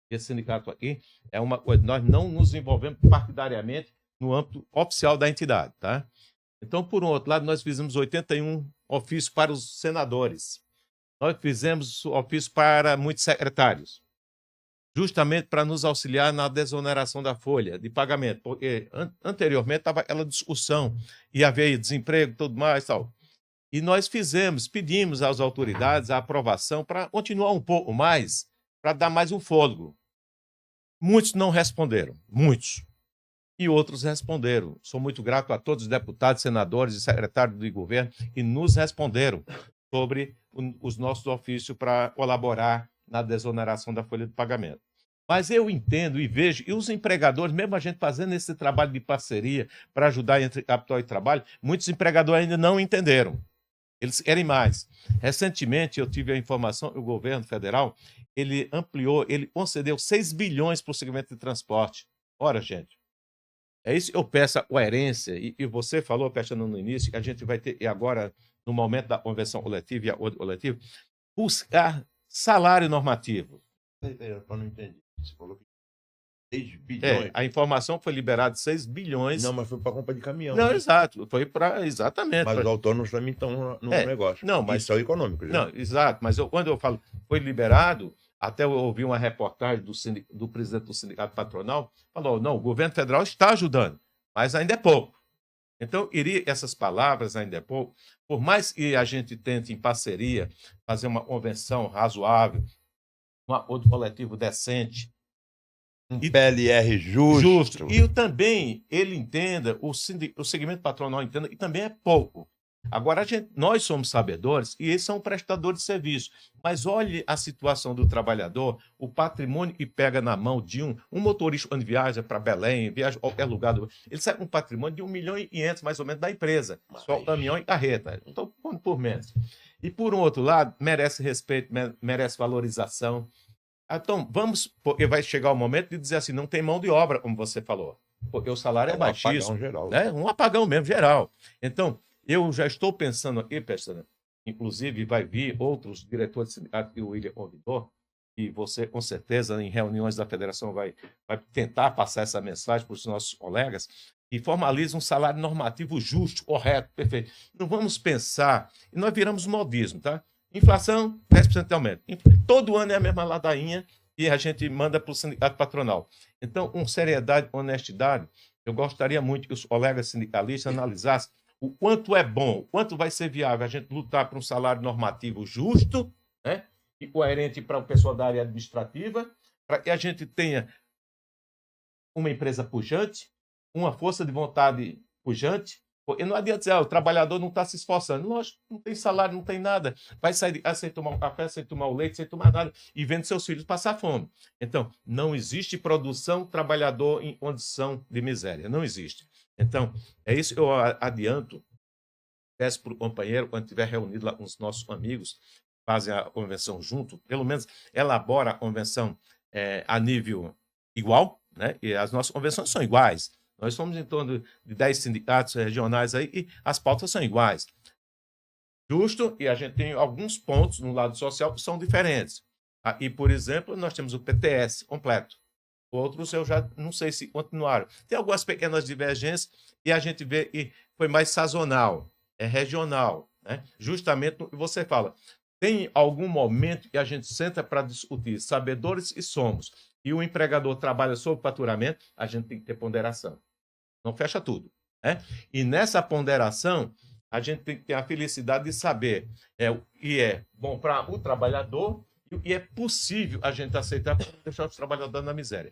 Esse sindicato aqui é uma coisa, nós não nos envolvemos partidariamente no âmbito oficial da entidade, tá? Então, por um outro lado, nós fizemos 81 ofícios para os senadores. Nós fizemos ofícios para muitos secretários. justamente para nos auxiliar na desoneração da folha de pagamento, porque anteriormente estava aquela discussão, e havia desemprego e tudo mais, tal. E nós pedimos às autoridades a aprovação para continuar um pouco mais, para dar mais um fôlego. Muitos não responderam, muitos. E outros responderam. Sou muito grato a todos os deputados, senadores e secretários de governo que nos responderam sobre os nossos ofícios para colaborar na desoneração da folha de pagamento. Mas eu entendo e vejo, e os empregadores, mesmo a gente fazendo esse trabalho de parceria para ajudar entre capital e trabalho, muitos empregadores ainda não entenderam. Eles querem mais. Recentemente, eu tive a informação que o governo federal, ele ampliou, ele concedeu 6 bilhões para o segmento de transporte. Ora, gente, é isso que eu peço a coerência, e você falou, Pestana, no início, que a gente vai ter, e agora, no momento da convenção coletiva e a outra coletiva, buscar salário normativo. Eu não entendi. Você falou que 6 bilhões. A informação foi liberada de 6 bilhões. Não, mas foi para compra de caminhão. Não, exato. Foi para. Exatamente. Mas os autônomos também estão no negócio. Não, mas. Isso é econômico. Não, exato. Mas quando eu falo foi liberado, até eu ouvi uma reportagem do presidente do sindicato patronal, falou: não, o governo federal está ajudando, mas ainda é pouco. Então, essas palavras ainda é pouco. Por mais que a gente tente, em parceria, fazer uma convenção razoável, um acordo coletivo decente, um PLR justo. E também ele entenda, o segmento patronal entenda, que também é pouco. Agora, nós somos sabedores e eles são prestadores de serviço. Mas olhe a situação do trabalhador, o patrimônio que pega na mão de um motorista quando viaja para Belém, viaja a qualquer lugar. Ele sai com um patrimônio de 1,5 milhão, mais ou menos, da empresa. Só caminhão e carreta. Então, por menos. E, por um outro lado, merece respeito, merece valorização. Então, porque vai chegar o momento de dizer assim, não tem mão de obra, como você falou, porque o salário é baixíssimo. Geral. Né? Um apagão mesmo, geral. Então, eu já estou pensando aqui, Pestana, inclusive vai vir outros diretores de sindicato que o William convidou, e você, com certeza, em reuniões da federação vai tentar passar essa mensagem para os nossos colegas, e formaliza um salário normativo justo, correto, perfeito. Não vamos pensar, e nós viramos modismo, tá? Inflação, 10% de aumento. Todo ano é a mesma ladainha e a gente manda para o sindicato patronal. Então, com seriedade, honestidade, eu gostaria muito que os colegas sindicalistas analisassem o quanto é bom, o quanto vai ser viável a gente lutar por um salário normativo justo, né, e coerente para o pessoal da área administrativa, para que a gente tenha uma empresa pujante, uma força de vontade pujante. E não adianta dizer, o trabalhador não está se esforçando. Lógico, não tem salário, não tem nada. Vai sair de casa sem tomar um café, sem tomar o leite, sem tomar nada, e vendo seus filhos passar fome. Então, não existe produção trabalhador em condição de miséria. Não existe. Então, é isso que eu adianto. Peço para o companheiro, quando estiver reunido lá com os nossos amigos, fazem a convenção junto, pelo menos elabora a convenção a nível igual, né? E as nossas convenções são iguais. Nós somos em torno de 10 sindicatos regionais aí e as pautas são iguais. Justo, e a gente tem alguns pontos no lado social que são diferentes. E, por exemplo, nós temos o PTS completo. Outros eu já não sei se continuaram. Tem algumas pequenas divergências e a gente vê que foi mais sazonal, é regional, né? Justamente o que você fala. Tem algum momento que a gente senta para discutir, sabedores e somos, e o empregador trabalha sob faturamento, a gente tem que ter ponderação. Não fecha tudo, né? E nessa ponderação, a gente tem que ter a felicidade de saber o que é bom para o trabalhador e o que é possível a gente aceitar para não deixar os trabalhadores na miséria.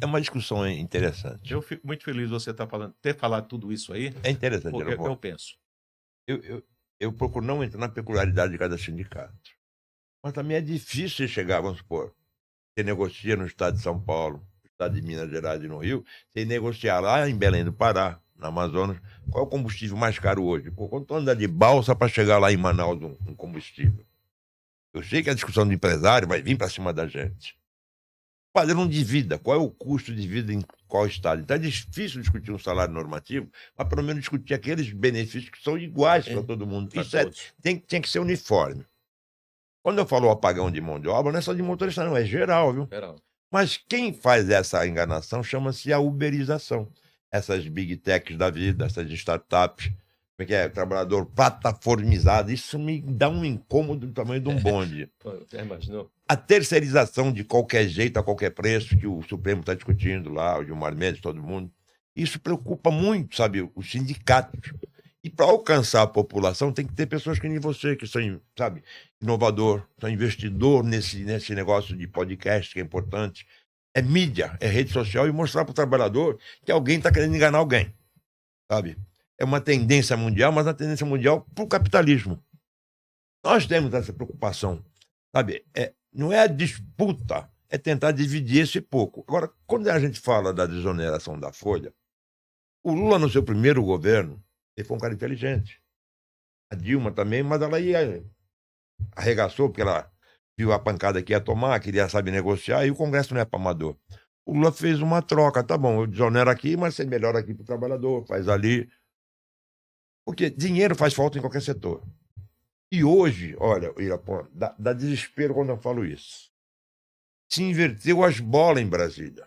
É uma discussão interessante. Eu fico muito feliz de você ter falado tudo isso aí. É interessante, porque eu penso. Eu procuro não entrar na peculiaridade de cada sindicato. Mas também é difícil chegar, vamos supor, você negocia no estado de São Paulo, estado de Minas Gerais e no Rio, você negociar lá em Belém do Pará, na Amazonas, qual é o combustível mais caro hoje? Quanto anda de balsa para chegar lá em Manaus um combustível? Eu sei que a discussão do empresário vai vir para cima da gente. Padrão de vida, qual é o custo de vida em qual estado? Então é difícil discutir um salário normativo, mas pelo menos discutir aqueles benefícios que são iguais para todo mundo. Isso tem que ser uniforme. Quando eu falo apagão de mão de obra, não é só de motorista, não, é geral, viu? Geral. Mas quem faz essa enganação chama-se a uberização. Essas big techs da vida, essas startups, como é que é? Trabalhador plataformizado, isso me dá um incômodo do tamanho de um bonde. Já imaginou? a terceirização de qualquer jeito, a qualquer preço, que o Supremo está discutindo lá, o Gilmar Mendes, todo mundo, isso preocupa muito, sabe, os sindicatos. E para alcançar a população tem que ter pessoas que nem você, que são, sabe, inovador, são investidor nesse negócio de podcast, que é importante. É mídia, é rede social, e mostrar para o trabalhador que alguém está querendo enganar alguém, sabe? É uma tendência mundial, mas uma tendência mundial para o capitalismo. Nós temos essa preocupação, sabe? Não é a disputa, é tentar dividir esse pouco. Agora, quando a gente fala da desoneração da folha, o Lula, no seu primeiro governo, ele foi um cara inteligente. A Dilma também, mas ela arregaçou, porque ela viu a pancada que ia tomar, queria, sabe, negociar, e o Congresso não é para amador. O Lula fez uma troca, tá bom, eu desonero aqui, mas você melhora aqui para o trabalhador, faz ali. Porque dinheiro faz falta em qualquer setor. E hoje, olha, Irapó, dá desespero quando eu falo isso. Se inverteu as bolas em Brasília.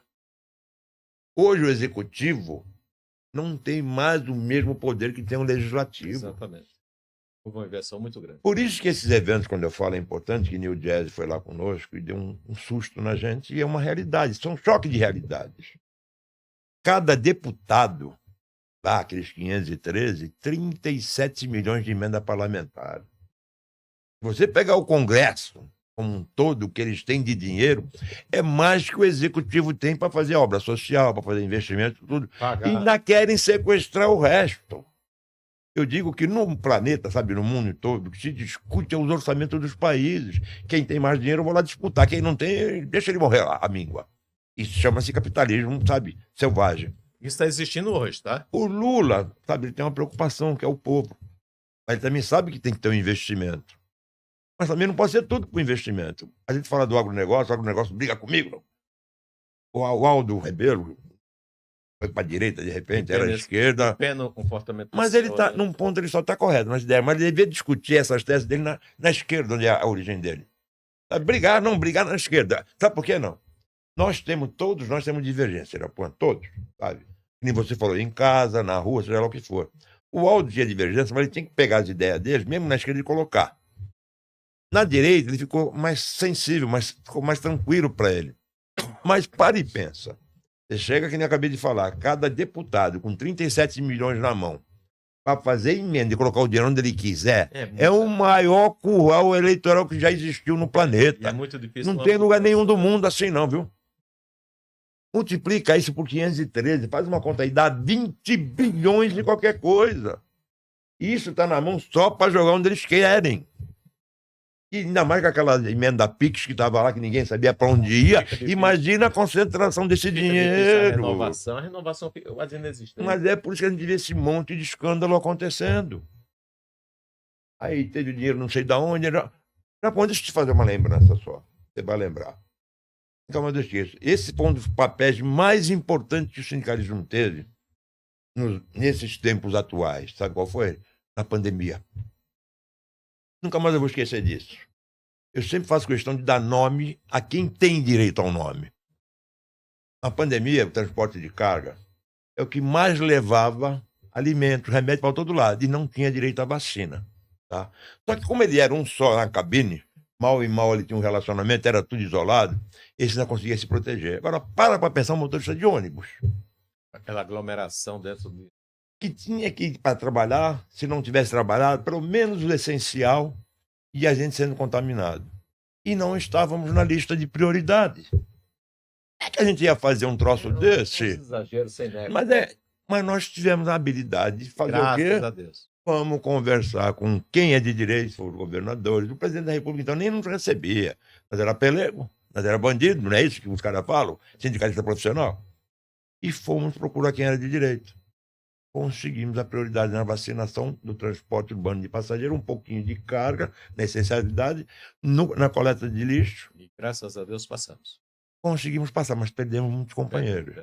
Hoje o executivo não tem mais o mesmo poder que tem o legislativo. Exatamente. Houve uma inversão muito grande. Por isso que esses eventos, quando eu falo, é importante, que New Jazz foi lá conosco e deu um susto na gente, e é uma realidade, são um choque de realidades. Cada deputado, lá, aqueles 513, 37 milhões de emenda parlamentar. Você pegar o Congresso como um todo, o que eles têm de dinheiro, é mais que o executivo tem para fazer obra social, para fazer investimento, tudo. Pagar. E ainda querem sequestrar o resto. Eu digo que no planeta, sabe, no mundo todo, o que se discute é os orçamentos dos países. Quem tem mais dinheiro, eu vou lá disputar. Quem não tem, deixa ele morrer lá, a míngua. Isso chama-se capitalismo, sabe, selvagem. Isso está existindo hoje, tá? O Lula, sabe, ele tem uma preocupação, que é o povo. Mas ele também sabe que tem que ter um investimento. Mas também não pode ser tudo com investimento. A gente fala do agronegócio, o agronegócio briga comigo, não. O Aldo Rebelo foi para a direita, de repente, era à esquerda. Pena o comportamento. Mas ele está, num ponto, ele só está correto nas ideias, mas ele devia discutir essas teses dele na esquerda, onde é a origem dele. Brigar na esquerda. Sabe por que não? Todos nós temos divergência, todos, sabe? Nem você falou, em casa, na rua, seja lá o que for. O Aldo tinha divergência, mas ele tinha que pegar as ideias deles, mesmo na esquerda, e colocar. Na direita, ele ficou mais sensível, ficou mais tranquilo para ele. Mas para e pensa. Você chega, que nem eu acabei de falar, cada deputado com 37 milhões na mão, para fazer emenda e colocar o dinheiro onde ele quiser, é o maior curral eleitoral que já existiu no planeta. E é muito difícil. Não tem lugar nenhum do mundo assim, não, viu? Multiplica isso por 513, faz uma conta aí, dá 20 bilhões de qualquer coisa. Isso está na mão só para jogar onde eles querem. E ainda mais com aquela emenda PIX que estava lá, que ninguém sabia para onde ia. Imagina a concentração desse dinheiro. A renovação quase inexistente. Mas é por isso que a gente vê esse monte de escândalo acontecendo. Aí teve dinheiro não sei de onde. Deixa eu te fazer uma lembrança só. Você vai lembrar. Então, mas eu esqueço. Esse foi um dos papéis mais importantes que o sindicalismo teve nesses tempos atuais. Sabe qual foi? Na pandemia. Nunca mais eu vou esquecer disso. Eu sempre faço questão de dar nome a quem tem direito ao nome. Na pandemia, o transporte de carga é o que mais levava alimentos, remédio para todo lado, e não tinha direito à vacina. Tá? Só que como ele era um só na cabine, mal e mal ele tinha um relacionamento, era tudo isolado, esse não conseguia se proteger. Agora, para pensar um motorista de ônibus. Aquela aglomeração dentro do... Que tinha que ir para trabalhar, se não tivesse trabalhado, pelo menos o essencial, e a gente sendo contaminado. E não estávamos na lista de prioridades. É que a gente ia fazer um troço desse? Exagero sem neve. Mas nós tivemos a habilidade de fazer o quê? Graças a Deus. Vamos conversar com quem é de direito, foram os governadores, o presidente da República, então nem nos recebia. Mas era pelego, mas era bandido, não é isso que os caras falam? Sindicalista profissional. E fomos procurar quem era de direito. Conseguimos a prioridade na vacinação do transporte urbano de passageiro, um pouquinho de carga, na essencialidade, na coleta de lixo. E graças a Deus passamos. Conseguimos passar, mas perdemos muitos companheiros.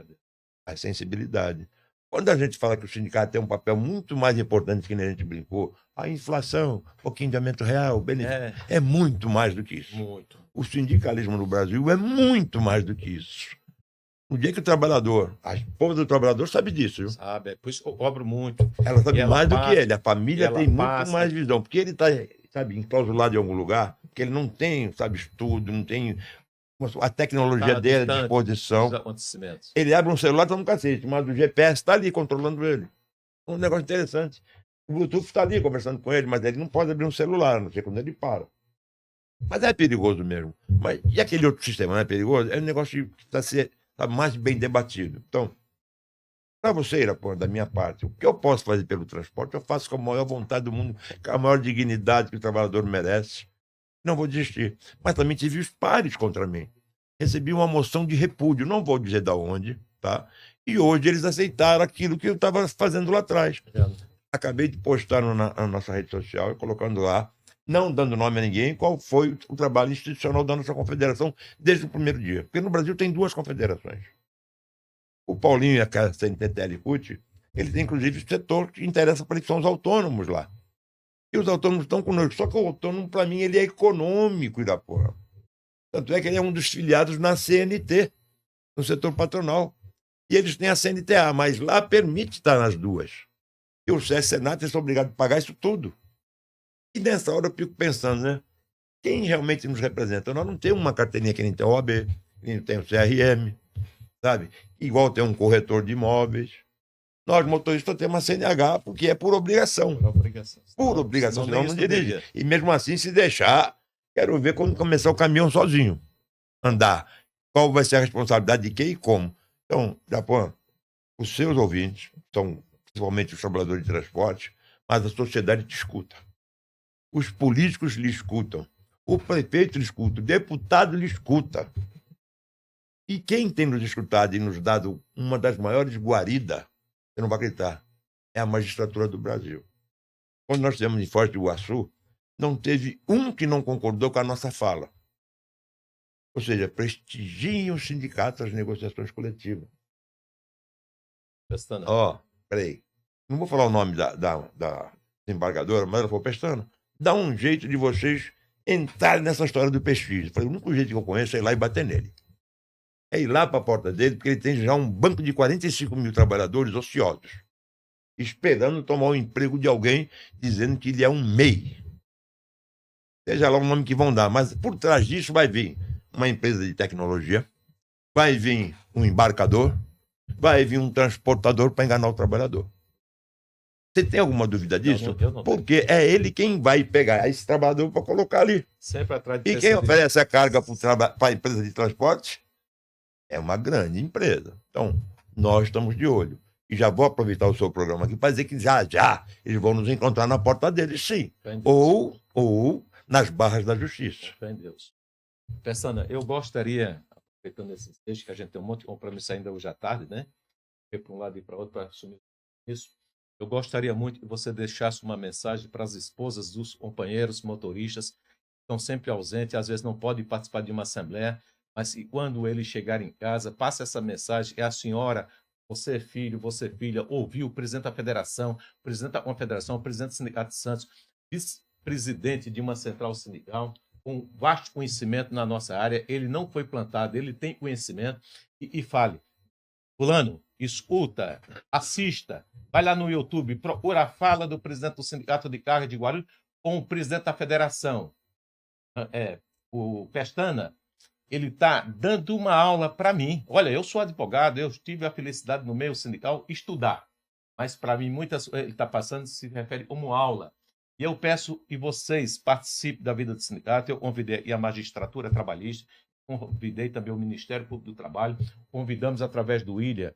A sensibilidade. Quando a gente fala que o sindicato tem um papel muito mais importante que nem a gente brincou, a inflação, um pouquinho de aumento real, benefício, é muito mais do que isso. Muito. O sindicalismo no Brasil é muito mais do que isso. No dia que o trabalhador, a esposa do trabalhador sabe disso, viu? Sabe, por isso eu cobro muito. Ela sabe mais do que ele, a família tem muito mais visão, porque ele está, sabe, enclausulado em algum lugar, porque ele não tem, sabe, estudo, não tem a tecnologia Tá dele à distante disposição. dos acontecimentos. Ele abre um celular, tá no cacete, mas o GPS está ali controlando ele. Um negócio interessante. O Bluetooth está ali conversando com ele, mas ele não pode abrir um celular, não sei quando ele para. Mas é perigoso mesmo. Mas, e aquele outro sistema não é perigoso? É um negócio que está ser tá mais bem debatido. Então, para você, Irapuã, da minha parte, o que eu posso fazer pelo transporte, eu faço com a maior vontade do mundo, com a maior dignidade que o trabalhador merece. Não vou desistir. Mas também tive os pares contra mim. Recebi uma moção de repúdio, não vou dizer da onde, tá? E hoje eles aceitaram aquilo que eu estava fazendo lá atrás. Acabei de postar na nossa rede social, colocando lá, não dando nome a ninguém, qual foi o trabalho institucional da nossa confederação desde o primeiro dia. Porque no Brasil tem 2 confederações. O Paulinho e a CNTT-CUT, eles têm inclusive o setor que interessa para eles, são os autônomos lá. E os autônomos estão conosco. Só que o autônomo, para mim, ele é econômico, Irapuã. Tanto é que ele é um dos filiados na CNT, no setor patronal. E eles têm a CNTA, mas lá permite estar nas 2. E o SESC-Senat é obrigado a pagar isso tudo. E nessa hora eu fico pensando, né? Quem realmente nos representa? Nós não temos uma carteirinha que nem tem o OAB, que nem tem o CRM, sabe? Igual tem um corretor de imóveis. Nós, motoristas, temos uma CNH, porque é por obrigação. Por obrigação. Por obrigação, senão não dirige. dirige. E mesmo assim, se deixar, quero ver quando começar o caminhão sozinho. Andar. Qual vai ser a responsabilidade de quem e como. Então, Japão, os seus ouvintes, são principalmente os trabalhadores de transporte, mas a sociedade te escuta. Os políticos lhe escutam. O prefeito lhe escuta. O deputado lhe escuta. E quem tem nos escutado e nos dado uma das maiores guaridas, você não vai acreditar, é a magistratura do Brasil. Quando nós estivemos em Foz do Iguaçu, não teve um que não concordou com a nossa fala. Ou seja, prestigiem os sindicatos as negociações coletivas. Pestana. Peraí. Não vou falar o nome da desembargadora, mas ela falou, Pestana, dá um jeito de vocês entrarem nessa história do prestígio. Eu falei, o único jeito que eu conheço é ir lá e bater nele. É ir lá para a porta dele, porque ele tem já um banco de 45 mil trabalhadores ociosos, esperando tomar o emprego de alguém, dizendo que ele é um MEI. Seja lá o nome que vão dar, mas por trás disso vai vir uma empresa de tecnologia, vai vir um embarcador, vai vir um transportador para enganar o trabalhador. Você tem alguma dúvida disso? Eu não porque é ele quem vai pegar esse trabalhador para colocar ali. Sempre atrás de E quem oferece a carga para a empresa de transporte é uma grande empresa. Então, nós estamos de olho. E já vou aproveitar o seu programa aqui para dizer que já eles vão nos encontrar na porta deles, sim. Ou nas barras da justiça. Fé em Deus. Pestana, eu gostaria, aproveitando esse texto, que a gente tem um monte de compromisso ainda hoje à tarde, né? Ir para um lado e para outro para assumir isso. Eu gostaria muito que você deixasse uma mensagem para as esposas dos companheiros motoristas que estão sempre ausentes, às vezes não podem participar de uma assembleia, mas que quando eles chegarem em casa, passe essa mensagem. É a senhora, você filho, você filha, ouviu o presidente da federação, o presidente da confederação, o presidente do Sindicato de Santos, vice-presidente de uma central sindical, com vasto conhecimento na nossa área, ele não foi plantado, ele tem conhecimento, e fale, fulano, escuta, assista, vai lá no YouTube, procura a fala do presidente do Sindicato de Carga de Guarulhos com o presidente da federação, o Pestana. Ele está dando uma aula para mim. Olha, eu sou advogado, eu tive a felicidade no meio sindical estudar, mas para mim ele está passando se refere como aula. E eu peço que vocês participem da vida do sindicato. Eu convidei a magistratura trabalhista, convidei também o Ministério Público do Trabalho, convidamos através do William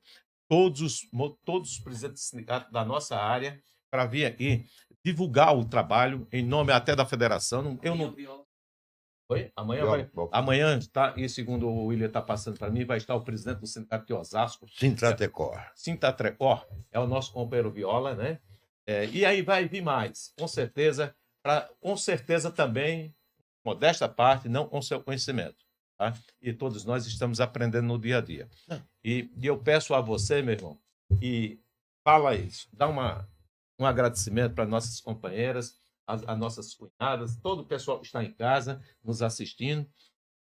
todos os presidentes do sindicato da nossa área para vir aqui divulgar o trabalho em nome até da federação. Eu não... Oi? Amanhã está, e segundo o William está passando para mim, vai estar o presidente do Sindicato de Osasco. Sintratecor é o nosso companheiro Viola, né? E aí vai vir mais, com certeza também, modesta parte, não com seu conhecimento. Tá? E todos nós estamos aprendendo no dia a dia. E eu peço a você, meu irmão, e fala isso, dá um agradecimento para nossas companheiras, as nossas cunhadas, todo o pessoal que está em casa nos assistindo,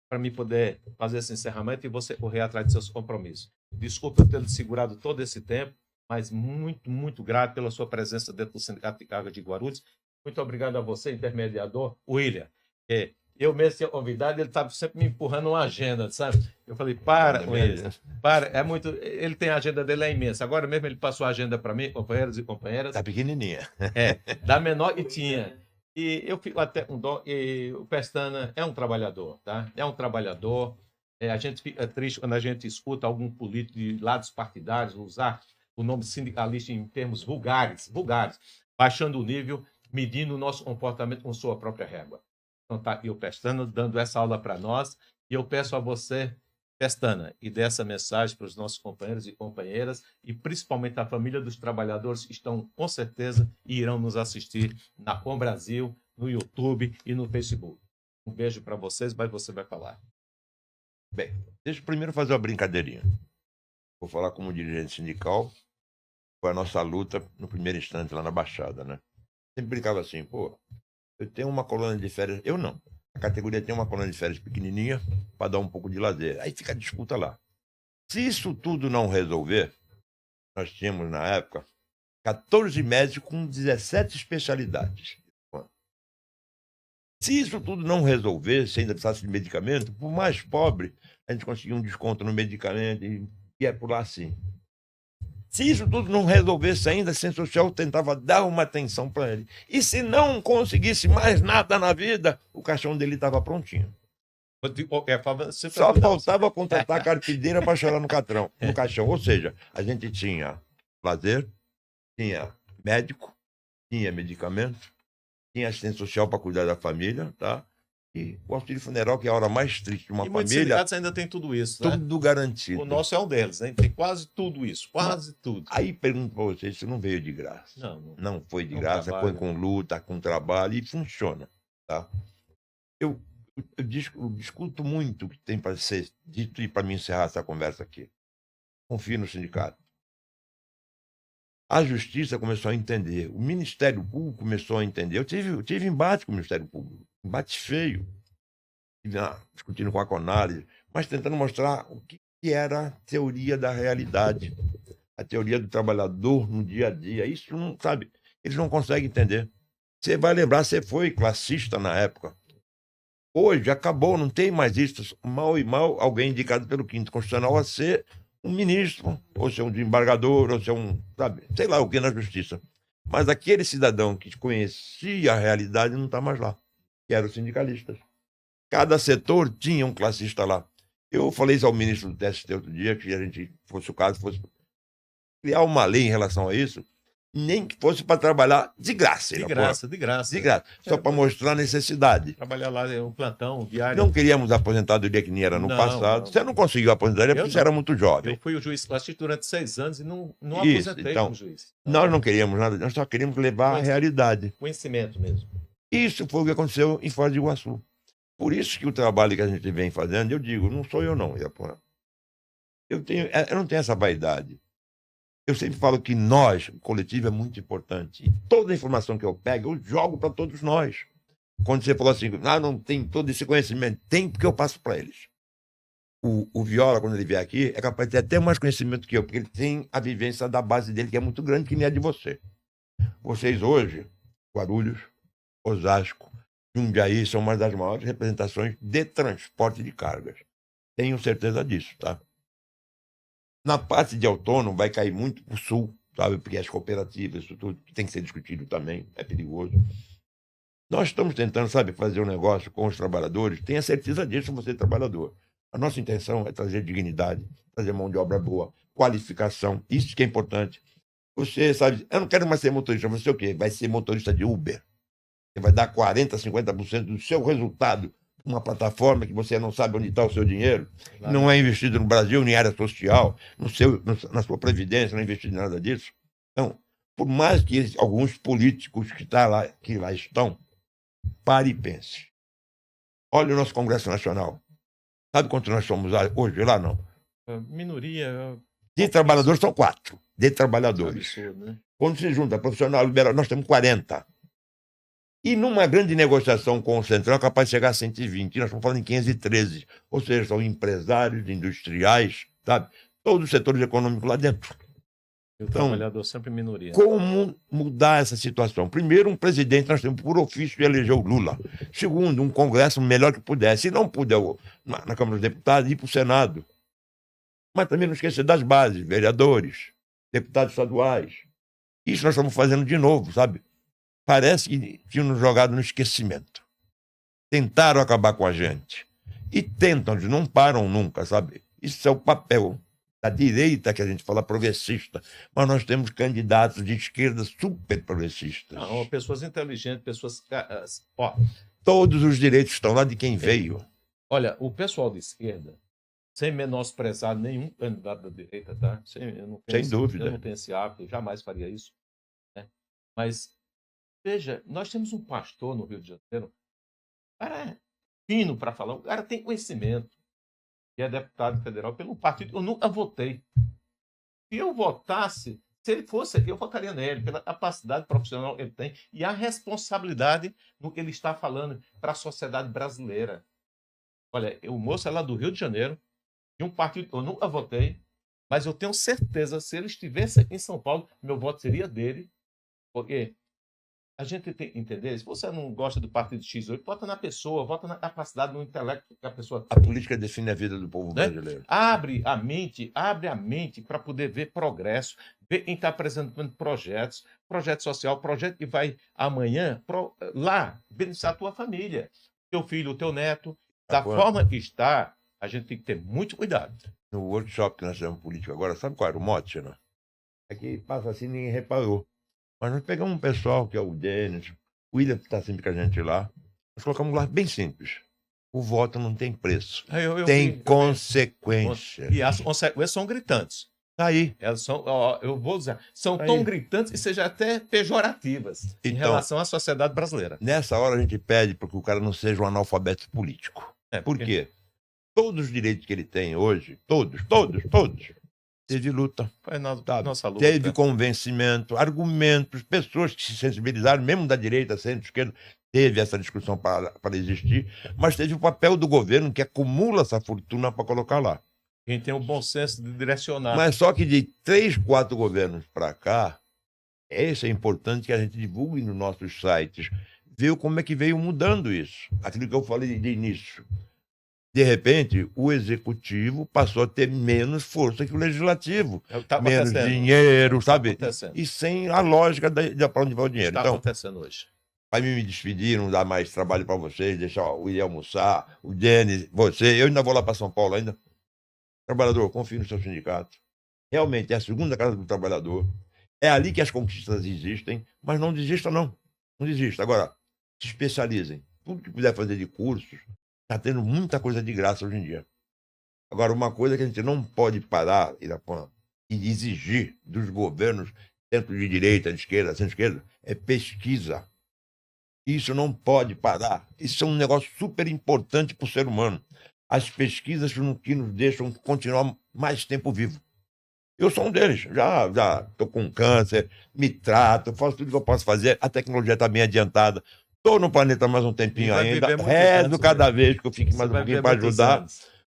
para mim poder fazer esse encerramento e você correr atrás de seus compromissos. Desculpa eu ter segurado todo esse tempo, mas muito, muito grato pela sua presença dentro do Sindicato de Carga de Guarulhos. Muito obrigado a você, intermediador, William. Eu mesmo tinha convidado, ele estava sempre me empurrando uma agenda, sabe? Eu falei, para com isso, para, é muito... Ele tem a agenda dele, é imensa. Agora mesmo ele passou a agenda para mim, companheiros e companheiras. Tá pequenininha. Da menor que tinha. E eu fico até com dó, e o Pestana é um trabalhador, tá? É um trabalhador. A gente fica triste quando a gente escuta algum político de lados partidários usar o nome sindicalista em termos vulgares, baixando o nível, medindo o nosso comportamento com sua própria régua. Então está aqui o Pestana dando essa aula para nós, e eu peço a você, Pestana, e dê essa mensagem para os nossos companheiros e companheiras, e principalmente a família dos trabalhadores que estão, com certeza, e irão nos assistir na Com Brasil, no YouTube e no Facebook. Um beijo para vocês, mas você vai falar. Bem, deixa eu primeiro fazer uma brincadeirinha. Vou falar como dirigente sindical. Foi a nossa luta no primeiro instante lá na Baixada, né? Sempre brincava assim, pô, eu tenho uma colônia de férias. Eu não. A categoria tem uma colônia de férias pequenininha para dar um pouco de lazer. Aí fica a disputa lá. Se isso tudo não resolver, nós tínhamos na época 14 médicos com 17 especialidades. Se isso tudo não resolver, se ainda precisasse de medicamento, por mais pobre, a gente conseguia um desconto no medicamento e ia por lá assim. Se isso tudo não resolvesse ainda, a assistência social tentava dar uma atenção para ele. E se não conseguisse mais nada na vida, o caixão dele estava prontinho. Só faltava contratar a carpideira para chorar no caixão. Ou seja, a gente tinha lazer, tinha médico, tinha medicamento, tinha assistência social para cuidar da família, tá? E o auxílio funeral, que é a hora mais triste de uma muitos família. sindicatos ainda tem tudo isso, né? Tudo garantido. O nosso é um deles, né? Tem quase tudo isso, quase tudo. Aí pergunto para vocês, isso não veio de graça. Não foi de graça, foi com luta, com trabalho e funciona, tá? Eu discuto muito o que tem para ser dito e para mim encerrar essa conversa aqui. Confio no sindicato. A justiça começou a entender, o Ministério Público começou a entender. Eu tive embate com o Ministério Público, embate feio, discutindo com a Conalha, mas tentando mostrar o que era a teoria da realidade, a teoria do trabalhador no dia a dia. Isso não, sabe, eles não conseguem entender. Você vai lembrar, você foi classista na época. Hoje acabou, não tem mais isso. Mal e mal, alguém indicado pelo Quinto Constitucional a ser um ministro, ou ser um desembargador, ou ser um, sabe, sei lá o que na justiça. Mas aquele cidadão que conhecia a realidade não está mais lá, que eram os sindicalistas. Cada setor tinha um classista lá. Eu falei isso ao ministro do TST outro dia, que a gente, fosse o caso, fosse criar uma lei em relação a isso, nem que fosse para trabalhar de graça. De graça. Só para mostrar a necessidade. Trabalhar lá, um plantão, diário. Não queríamos aposentadoria que nem era no passado. Você não conseguiu aposentadoria porque você era muito jovem. Eu fui o juiz classista durante 6 anos e não aposentei como juiz. Nós não queríamos nada, nós só queríamos levar a realidade. Conhecimento mesmo. Isso foi o que aconteceu em Foz do Iguaçu. Por isso que o trabalho que a gente vem fazendo, eu digo, não sou eu não, Irapuã. Eu não tenho essa vaidade. Eu sempre falo que nós, o coletivo, é muito importante. E toda a informação que eu pego, eu jogo para todos nós. Quando você falou assim, não tem todo esse conhecimento, tem porque eu passo para eles. O Viola, quando ele vier aqui, é capaz de ter até mais conhecimento que eu, porque ele tem a vivência da base dele, que é muito grande, que nem a de você. Vocês hoje, Guarulhos, Osasco, Jundiaí, são uma das maiores representações de transporte de cargas. Tenho certeza disso, tá? Na parte de autônomo vai cair muito para o sul, sabe? Porque as cooperativas, isso tudo tem que ser discutido também, é perigoso. Nós estamos tentando, sabe, fazer um negócio com os trabalhadores, tenha certeza disso, você é trabalhador. A nossa intenção é trazer dignidade, trazer mão de obra boa, qualificação, isso que é importante. Você, sabe, eu não quero mais ser motorista, você o quê? Vai ser motorista de Uber. Você vai dar 40%, 50% do seu resultado uma plataforma que você não sabe onde está o seu dinheiro, claro. Não é investido no Brasil, nem área social, na sua previdência, não é investido em nada disso. Então, por mais que alguns políticos que lá estão, pare e pense. Olha o nosso Congresso Nacional. Sabe quanto nós somos hoje lá, não? Minoria. De trabalhadores são 4. De trabalhadores. É absurdo, né? Quando se junta profissional liberal, nós temos 40. E numa grande negociação com o Centrão, é capaz de chegar a 120. Nós estamos falando em 513. Ou seja, são empresários, industriais, sabe? Todos os setores econômicos lá dentro. E o Então, trabalhador sempre minoria. como mudar essa situação? Primeiro, um presidente, nós temos por ofício de eleger o Lula. Segundo, um Congresso melhor que puder. Se não puder na Câmara dos Deputados, ir para o Senado. Mas também não esquecer das bases, vereadores, deputados estaduais. Isso nós estamos fazendo de novo, sabe? Parece que tinham nos jogado no esquecimento. Tentaram acabar com a gente. E tentam, eles não param nunca, sabe? Isso é o papel da direita, que a gente fala progressista. Mas nós temos candidatos de esquerda super progressistas. Não, pessoas inteligentes, pessoas. Ó, Todos os direitos estão lá de quem veio. olha, o pessoal de esquerda, sem menosprezar nenhum candidato da direita, tá? Eu não tenho Sem dúvida. Eu não tenho esse hábito, eu jamais faria isso. Né? Mas, veja, nós temos um pastor no Rio de Janeiro, o cara é fino para falar, o cara tem conhecimento, e é deputado federal pelo partido. Eu nunca votei. Se eu votasse, se ele fosse, eu votaria nele, pela capacidade profissional que ele tem e a responsabilidade no que ele está falando para a sociedade brasileira. Olha, o moço é lá do Rio de Janeiro, de um partido que eu nunca votei, mas eu tenho certeza, se ele estivesse aqui em São Paulo, meu voto seria dele, porque a gente tem que entender, se você não gosta do partido X8, vota na pessoa, vota na capacidade, no intelecto que a pessoa A política define a vida do povo né? brasileiro. Abre a mente para poder ver progresso, ver quem está apresentando projeto social, projeto que vai amanhã lá beneficiar a tua família, teu filho, o teu neto. Da forma que está, a gente tem que ter muito cuidado. No workshop que nós fizemos política agora, sabe qual era o mote, né? É que passa assim, ninguém reparou. Mas nós pegamos um pessoal, que é o Denis, o William, que está sempre com a gente lá, nós colocamos lá bem simples. O voto não tem preço. Tem consequência. E as consequências são gritantes. Tá aí. Elas são, eu vou dizer, são tão gritantes e sejam até pejorativas em relação à sociedade brasileira. Nessa hora a gente pede para que o cara não seja um analfabeto político. Por quê? Todos os direitos que ele tem hoje, todos, teve luta. Foi nossa luta. Teve convencimento, argumentos, pessoas que se sensibilizaram, mesmo da direita, centro, esquerda, teve essa discussão para existir, mas teve o papel do governo que acumula essa fortuna para colocar lá. Quem tem o bom senso de direcionar. Mas só que de 3, 4 governos para cá, isso é importante que a gente divulgue nos nossos sites, ver como é que veio mudando isso. Aquilo que eu falei de início. De repente, o executivo passou a ter menos força que o legislativo. Menos dinheiro, sabe? E sem a lógica de para onde vai o dinheiro. Está acontecendo hoje. Vai me despedir, não dar mais trabalho para vocês, deixar o William almoçar, o Denis, você. Eu ainda vou lá para São Paulo ainda. Trabalhador, confie no seu sindicato. Realmente é a segunda casa do trabalhador. É ali que as conquistas existem, mas não desista, não. Não desista. Agora, se especializem. Tudo que puder fazer de cursos, está tendo muita coisa de graça hoje em dia. Agora, uma coisa que a gente não pode parar, Irapuã, e exigir dos governos, tanto de direita, de esquerda, centro-esquerda, é pesquisa. Isso não pode parar. Isso é um negócio super importante para o ser humano. As pesquisas que nos deixam continuar mais tempo vivo. Eu sou um deles. Já estou com câncer, me trato, faço tudo que eu posso fazer. A tecnologia está bem adiantada. Estou no planeta mais um tempinho ainda. Rezo cada vez que eu fique mais um pouquinho para ajudar.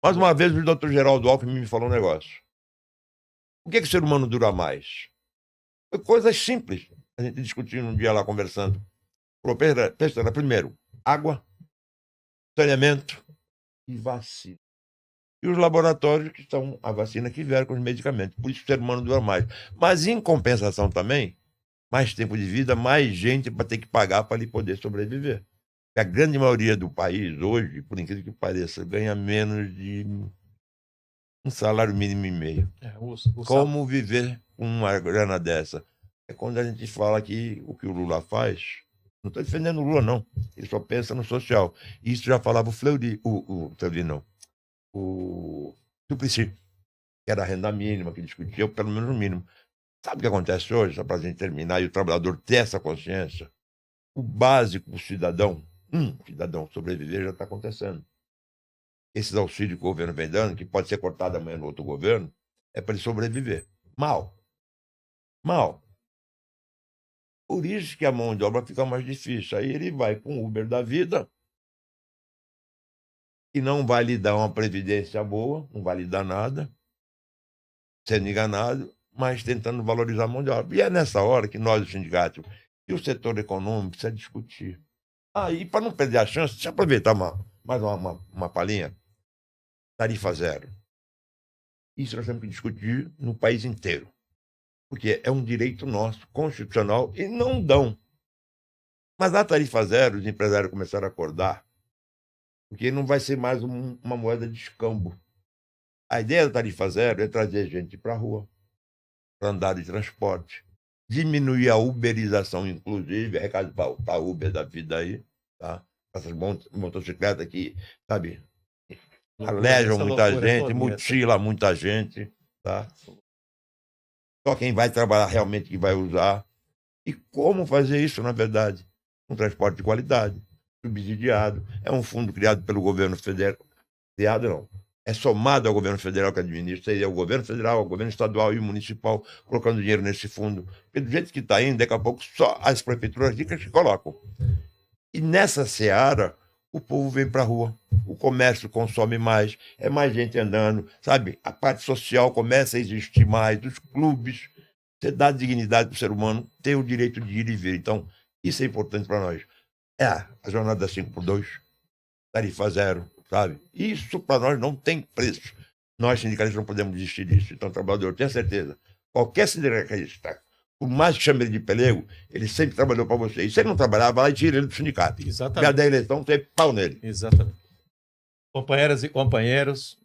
Mais uma vez, o Dr. Geraldo Alckmin me falou um negócio. Por que o ser humano dura mais? Foi coisas simples. A gente discutindo um dia lá, conversando. Falou, Pestana, primeiro, água, saneamento e vacina. E os laboratórios que estão a vacina que vieram com os medicamentos. Por isso o ser humano dura mais. Mas, em compensação também, mais tempo de vida, mais gente para ter que pagar para ele poder sobreviver. A grande maioria do país hoje, por incrível que pareça, ganha menos de um salário mínimo e meio. Como viver com uma grana dessa? É quando a gente fala que o Lula faz, não estou defendendo o Lula, não. Ele só pensa no social. Isso já falava o Fleury, o Suplicy, que era a renda mínima, que discutia pelo menos o mínimo. Sabe o que acontece hoje, só para a gente terminar, e o trabalhador ter essa consciência? O básico, o cidadão sobreviver já está acontecendo. Esses auxílios que o governo vem dando, que pode ser cortado amanhã no outro governo, é para ele sobreviver. Mal. Por isso que a mão de obra fica mais difícil. Aí ele vai com o Uber da vida, que não vai lhe dar uma previdência boa, não vai lhe dar nada, sendo enganado, mas tentando valorizar a mão de obra. E é nessa hora que nós, o sindicato e o setor econômico, precisa discutir. E para não perder a chance, deixa eu aproveitar mais uma palhinha. Tarifa zero. Isso nós temos que discutir no país inteiro. Porque é um direito nosso, constitucional, e não dão. Mas a tarifa zero, os empresários começaram a acordar, porque não vai ser mais uma moeda de escambo. A ideia da tarifa zero é trazer gente para a rua, para andar de transporte, diminuir a uberização, inclusive, recado para a Uber da vida aí, tá? Essas motocicletas que, sabe, alejam muita gente, mutila muita gente, tá? Só quem vai trabalhar realmente que vai usar. E como fazer isso, na verdade? Um transporte de qualidade, subsidiado. É um fundo criado pelo governo federal. Criado não. É somado ao governo federal que administra, seria o governo federal, o governo estadual e o municipal colocando dinheiro nesse fundo. Porque do jeito que está indo, daqui a pouco só as prefeituras ricas que colocam. E nessa seara, o povo vem para a rua. O comércio consome mais, é mais gente andando, sabe? A parte social começa a existir mais, os clubes. Você dá dignidade para o ser humano, ter o direito de ir e vir. Então, isso é importante para nós. A jornada 5x2, tarifa zero, sabe? Isso para nós não tem preço. Nós, sindicalistas, não podemos desistir disso. Então, o trabalhador, tenha certeza, qualquer sindicalista, por mais que chame ele de pelego, ele sempre trabalhou para você. E se ele não trabalhar, vai lá e tira ele do sindicato. Exatamente. Já da eleição, tem pau nele. Exatamente. Companheiras e companheiros,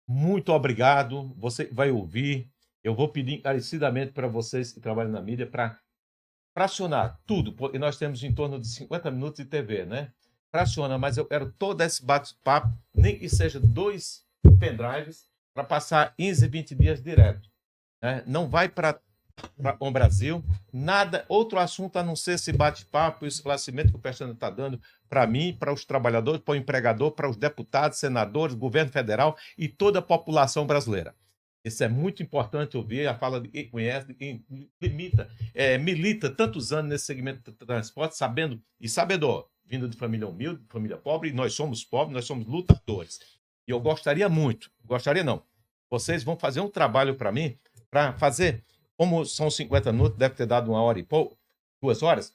muito obrigado. Você vai ouvir. Eu vou pedir encarecidamente para vocês que trabalham na mídia para fracionar tudo, porque nós temos em torno de 50 minutos de TV, né? Fraciona, mas eu quero todo esse bate-papo, nem que seja 2 pendrives, para passar 15, 20 dias direto. Né? Não vai para o Brasil, nada, outro assunto a não ser esse bate-papo e o esclarecimento que o Pestana está dando para mim, para os trabalhadores, para o empregador, para os deputados, senadores, governo federal e toda a população brasileira. Isso é muito importante ouvir a fala de quem conhece, de quem milita tantos anos nesse segmento de transporte, sabendo e sabedor, vindo de família humilde, de família pobre, e nós somos pobres, nós somos lutadores. E eu gostaria muito, vocês vão fazer um trabalho para mim, para fazer, como são 50 minutos, deve ter dado 1 hora e pouco, 2 horas,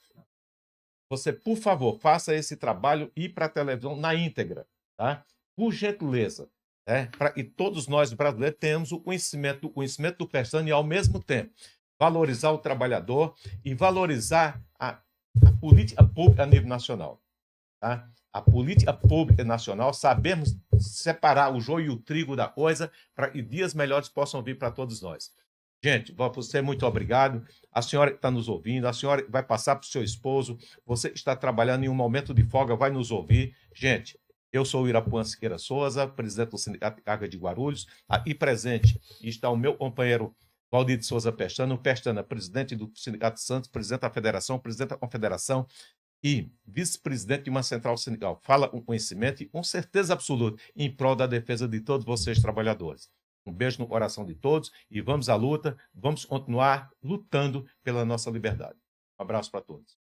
você, por favor, faça esse trabalho e ir para a televisão na íntegra, tá? Por gentileza. Para que todos nós brasileiros tenhamos o conhecimento do Pestana e, ao mesmo tempo, valorizar o trabalhador e valorizar a política pública a nível nacional. Tá? A política pública nacional, sabemos separar o joio e o trigo da coisa para que dias melhores possam vir para todos nós. Gente, você, muito obrigado. A senhora que está nos ouvindo, a senhora que vai passar para o seu esposo, você que está trabalhando em um momento de folga, vai nos ouvir. Gente, eu sou o Irapuan Siqueira Souza, presidente do Sindicato de Carga de Guarulhos. Aqui presente está o meu companheiro Valdir de Souza Pestana, o Pestana, presidente do Sindicato Santos, presidente da Federação, presidente da Confederação e vice-presidente de uma central sindical. Fala com conhecimento e com certeza absoluta em prol da defesa de todos vocês, trabalhadores. Um beijo no coração de todos e vamos à luta, vamos continuar lutando pela nossa liberdade. Um abraço para todos.